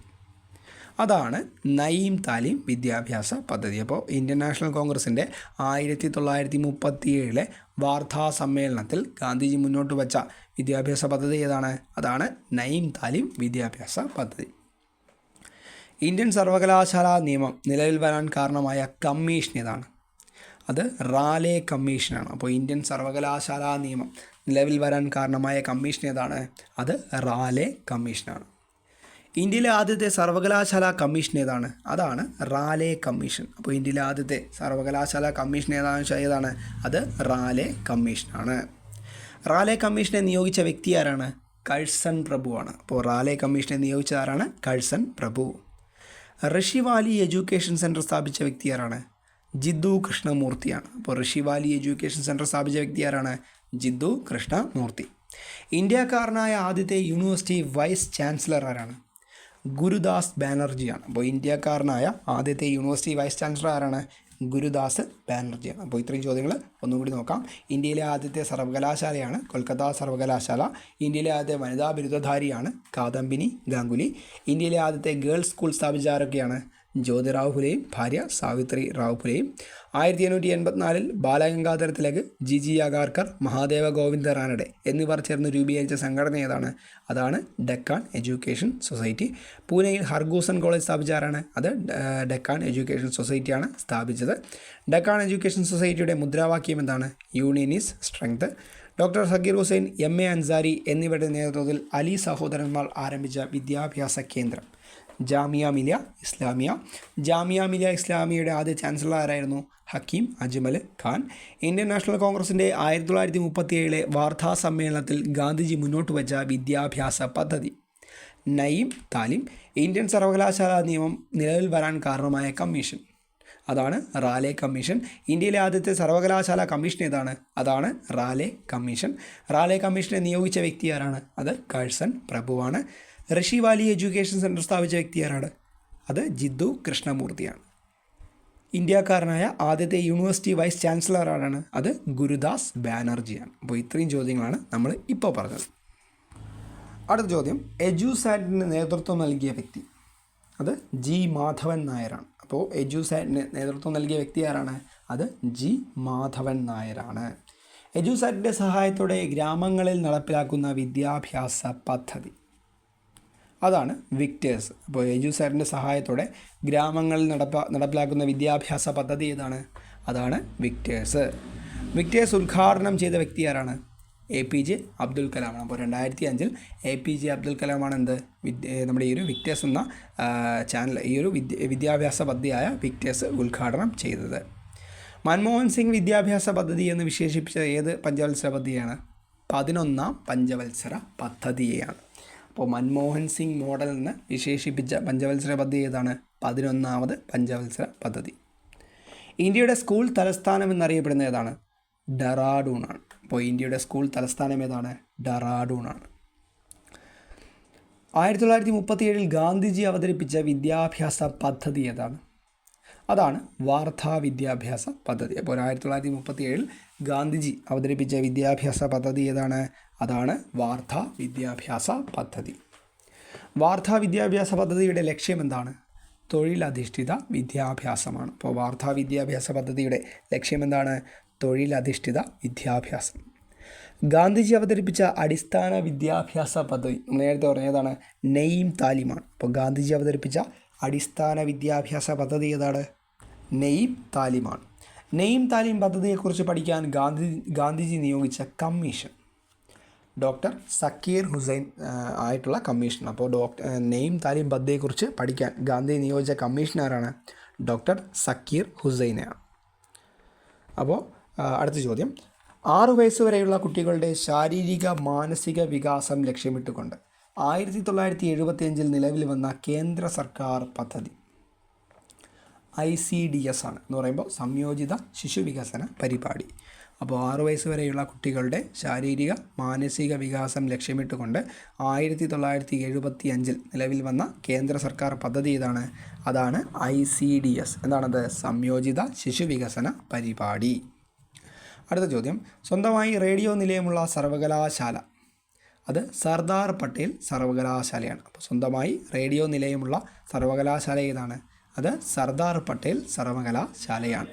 അതാണ് നയീം താലീം വിദ്യാഭ്യാസ പദ്ധതി. അപ്പോൾ ഇന്ത്യൻ നാഷണൽ കോൺഗ്രസിൻ്റെ 1937 വാർത്താ സമ്മേളനത്തിൽ ഗാന്ധിജി മുന്നോട്ട് വച്ച വിദ്യാഭ്യാസ പദ്ധതി ഏതാണ്? അതാണ് നയീം താലീം വിദ്യാഭ്യാസ പദ്ധതി. ഇന്ത്യൻ സർവകലാശാലാ നിയമം നിലവിൽ വരാൻ കാരണമായ കമ്മീഷൻ ഏതാണ്? അത് റാലെ കമ്മീഷനാണ്. അപ്പോൾ ഇന്ത്യൻ സർവകലാശാലാ നിയമം നിലവിൽ വരാൻ കാരണമായ കമ്മീഷൻ ഏതാണ്? അത് റാലെ കമ്മീഷനാണ്. ഇന്ത്യയിലെ ആദ്യത്തെ സർവകലാശാലാ കമ്മീഷൻ ഏതാണ്? അതാണ് റാലെ കമ്മീഷൻ. അപ്പോൾ ഇന്ത്യയിലെ ആദ്യത്തെ സർവകലാശാലാ കമ്മീഷൻ ഏതാണ്? അത് റാലെ കമ്മീഷനാണ്. റാലെ കമ്മീഷനെ നിയോഗിച്ച വ്യക്തി ആരാണ്? കഴ്സൺ പ്രഭുവാണ്. അപ്പോൾ റാലെ കമ്മീഷനെ നിയോഗിച്ച ആരാണ്? കഴ്സൺ പ്രഭു. ഋഷി വാലി എഡ്യൂക്കേഷൻ സെൻറ്റർ സ്ഥാപിച്ച വ്യക്തി ആരാണ്? ജിദ്ദു കൃഷ്ണമൂർത്തിയാണ്. അപ്പോൾ ഋഷി വാലി എഡ്യൂക്കേഷൻ സെൻറ്റർ സ്ഥാപിച്ച വ്യക്തി ആരാണ്? ജിദ്ദു കൃഷ്ണമൂർത്തി. ഇന്ത്യക്കാരനായ ആദ്യത്തെ യൂണിവേഴ്സിറ്റി വൈസ് ചാൻസലർ ആരാണ്? ഗുരുദാസ് ബാനർജിയാണ്. അപ്പോൾ ഇന്ത്യക്കാരനായ ആദ്യത്തെ യൂണിവേഴ്സിറ്റി വൈസ് ചാൻസലർ ആരാണ്? ഗുരുദാസ് ബാനർജിയാണ്. അപ്പോൾ ഇത്രയും ചോദ്യങ്ങൾ ഒന്നുകൂടി നോക്കാം. ഇന്ത്യയിലെ ആദ്യത്തെ സർവകലാശാലയാണ് കൊൽക്കത്ത സർവകലാശാല. ഇന്ത്യയിലെ ആദ്യത്തെ വനിതാ ബിരുദധാരിയാണ് കാദംബിനി ഗാംഗുലി. ഇന്ത്യയിലെ ആദ്യത്തെ ഗേൾസ് സ്കൂൾ സ്ഥാപിച്ച ആരൊക്കെയാണ്? ജ്യോതിറാവ് ഫുലെയും ഭാര്യ സാവിത്രി റാവ് ഫുലെയും. 1884 ബാലഗംഗാധര തിലക്, ജി അഗാർക്കർ, മഹാദേവ ഗോവിന്ദ റാനഡെ എന്നിവർ ചേർന്ന് രൂപീകരിച്ച സംഘടന ഏതാണ്? അതാണ് ഡെക്കാൻ എഡ്യൂക്കേഷൻ സൊസൈറ്റി. പൂനെയിൽ ഹർഗൂസൺ കോളേജ് സ്ഥാപിച്ച ആരാണ്? അത് ഡെക്കാൻ എഡ്യൂക്കേഷൻ സൊസൈറ്റിയാണ് സ്ഥാപിച്ചത്. ഡെക്കാൻ എഡ്യൂക്കേഷൻ സൊസൈറ്റിയുടെ മുദ്രാവാക്യം എന്താണ്? Union is strength. Doctor Zakir Hussain, M A. Ansari എന്നിവരുടെ നേതൃത്വത്തിൽ അലി സഹോദരന്മാർ ആരംഭിച്ച വിദ്യാഭ്യാസ കേന്ദ്രം, ജാമിയ മിലിയ ഇസ്ലാമിയ. ജാമിയ മിലിയ ഇസ്ലാമിയയുടെ ആദ്യ ചാൻസലർ ആരായിരുന്നു? ഹക്കീം അജ്മൽ ഖാൻ. ഇന്ത്യൻ നാഷണൽ കോൺഗ്രസിൻ്റെ 1937 വാർത്താ സമ്മേളനത്തിൽ ഗാന്ധിജി മുന്നോട്ട് വച്ച വിദ്യാഭ്യാസ പദ്ധതി, നയീം താലീം. ഇന്ത്യൻ സർവകലാശാലാ നിയമം നിലവിൽ വരാൻ കാരണമായ കമ്മീഷൻ, അതാണ് റാലെ കമ്മീഷൻ. ഇന്ത്യയിലെ ആദ്യത്തെ സർവകലാശാലാ കമ്മീഷൻ ഏതാണ്? അതാണ് റാലെ കമ്മീഷൻ. റാലെ കമ്മീഷനെ നിയോഗിച്ച വ്യക്തി ആരാണ്? അത് കഴ്സൺ പ്രഭുവാണ്. ഋഷി വാലി എഡ്യൂക്കേഷൻ സെൻറ്റർ സ്ഥാപിച്ച വ്യക്തി ആരാണ്? അത് ജിദ്ദു കൃഷ്ണമൂർത്തിയാണ്. ഇന്ത്യക്കാരനായ ആദ്യത്തെ യൂണിവേഴ്സിറ്റി വൈസ് ചാൻസലർ ആരാണ്? അത് ഗുരുദാസ് ബാനർജിയാണ്. അപ്പോൾ ഇത്രയും ചോദ്യങ്ങളാണ് നമ്മൾ ഇപ്പോൾ പറഞ്ഞത്. അടുത്ത ചോദ്യം, എഡ്യൂസാറ്റിന് നേതൃത്വം നൽകിയ വ്യക്തി, അത് ജി മാധവൻ നായരാണ്. അപ്പോൾ എഡ്യൂസാറ്റിന് നേതൃത്വം നൽകിയ വ്യക്തി ആരാണ്? അത് ജി മാധവൻ നായരാണ്. എഡ്യൂസാറ്റിൻ്റെ സഹായത്തോടെ ഗ്രാമങ്ങളിൽ നടപ്പിലാക്കുന്ന വിദ്യാഭ്യാസ പദ്ധതി, അതാണ് വിക്ടേഴ്സ്. അപ്പോൾ എഡ്യൂസാറ്റിൻ്റെ സഹായത്തോടെ ഗ്രാമങ്ങളിൽ നടപ്പിലാക്കുന്ന വിദ്യാഭ്യാസ പദ്ധതി ഏതാണ്? അതാണ് വിക്ടേഴ്സ്. വിക്ടേഴ്സ് ഉദ്ഘാടനം ചെയ്ത വ്യക്തി ആരാണ്? APJ അബ്ദുൽ കലാമാണ്. അപ്പോൾ 2005 APJ അബ്ദുൽ കലാമാണ് നമ്മുടെ ഈ ഒരു വിക്ടേഴ്സ് എന്ന ചാനൽ, ഈ ഒരു വിദ്യാഭ്യാസ പദ്ധതിയായ വിക്ടേഴ്സ് ഉദ്ഘാടനം ചെയ്തത്. മൻമോഹൻ സിംഗ് വിദ്യാഭ്യാസ പദ്ധതി എന്ന് വിശേഷിപ്പിച്ച ഏത് പഞ്ചവത്സര പദ്ധതിയാണ്? 11ാം പഞ്ചവത്സര പദ്ധതിയെയാണ്. അപ്പോൾ മൻമോഹൻ സിംഗ് മോഡൽ എന്ന് വിശേഷിപ്പിച്ച പഞ്ചവത്സര പദ്ധതി ഏതാണ്? 11ാമത് പഞ്ചവത്സര പദ്ധതി. ഇന്ത്യയുടെ സ്കൂൾ തലസ്ഥാനം എന്നറിയപ്പെടുന്ന ഏതാണ്? ഡെറാഡൂണാണ്. അപ്പോൾ ഇന്ത്യയുടെ സ്കൂൾ തലസ്ഥാനം ഏതാണ്? ഡെറാഡൂണാണ്. 1937 ഗാന്ധിജി അവതരിപ്പിച്ച വിദ്യാഭ്യാസ പദ്ധതി ഏതാണ്? അതാണ് വാർത്താ വിദ്യാഭ്യാസ പദ്ധതി. അപ്പോൾ 1937 ഗാന്ധിജി അവതരിപ്പിച്ച വിദ്യാഭ്യാസ പദ്ധതി ഏതാണ്? അതാണ് വാർത്താ വിദ്യാഭ്യാസ പദ്ധതി. വാർത്താ വിദ്യാഭ്യാസ പദ്ധതിയുടെ ലക്ഷ്യം എന്താണ്? തൊഴിലധിഷ്ഠിത വിദ്യാഭ്യാസമാണ്. അപ്പോൾ വാർത്താ വിദ്യാഭ്യാസ പദ്ധതിയുടെ ലക്ഷ്യം എന്താണ്? തൊഴിലധിഷ്ഠിത വിദ്യാഭ്യാസം. ഗാന്ധിജി അവതരിപ്പിച്ച അടിസ്ഥാന വിദ്യാഭ്യാസ പദ്ധതി നമ്മൾ നേരത്തെ പറഞ്ഞതാണ് നയീം താലിമാണ്. അപ്പോൾ ഗാന്ധിജി അവതരിപ്പിച്ച അടിസ്ഥാന വിദ്യാഭ്യാസ പദ്ധതി ഏതാണ്? നയീം താലിമാണ്. നയീം താലിം പദ്ധതിയെക്കുറിച്ച് പഠിക്കാൻ ഗാന്ധിജി നിയോഗിച്ച കമ്മീഷൻ, ഡോക്ടർ സക്കീർ ഹുസൈൻ ആയിട്ടുള്ള കമ്മീഷൻ. അപ്പോൾ നെയിം താലിം ബദ്ദയെക്കുറിച്ച് പഠിക്കാൻ ഗാന്ധി നിയോഗിച്ച കമ്മീഷൻ ആരാണ്? ഡോക്ടർ സക്കീർ ഹുസൈനാണ്. അപ്പോൾ അടുത്ത ചോദ്യം, 6 വയസ്സ് വരെയുള്ള കുട്ടികളുടെ ശാരീരിക മാനസിക വികാസം ലക്ഷ്യമിട്ടുകൊണ്ട് 1975 നിലവിൽ വന്ന കേന്ദ്ര സർക്കാർ പദ്ധതി ICDS ആണ്. എന്ന് പറയുമ്പോൾ സംയോജിത ശിശു വികസന പരിപാടി. അപ്പോൾ 6 വയസ്സ് വരെയുള്ള കുട്ടികളുടെ ശാരീരിക മാനസിക വികാസം ലക്ഷ്യമിട്ടുകൊണ്ട് 1975 നിലവിൽ വന്ന കേന്ദ്ര സർക്കാർ പദ്ധതി ഏതാണ്? അതാണ് ICDS. എന്താണത്? സംയോജിത ശിശു വികസന പരിപാടി. അടുത്ത ചോദ്യം, സ്വന്തമായി റേഡിയോ നിലയമുള്ള സർവകലാശാല. അത് സർദാർ പട്ടേൽ സർവകലാശാലയാണ്. അപ്പോൾ സ്വന്തമായി റേഡിയോ നിലയമുള്ള സർവകലാശാല ഏതാണ്? അത് സർദാർ പട്ടേൽ സർവകലാശാലയാണ്.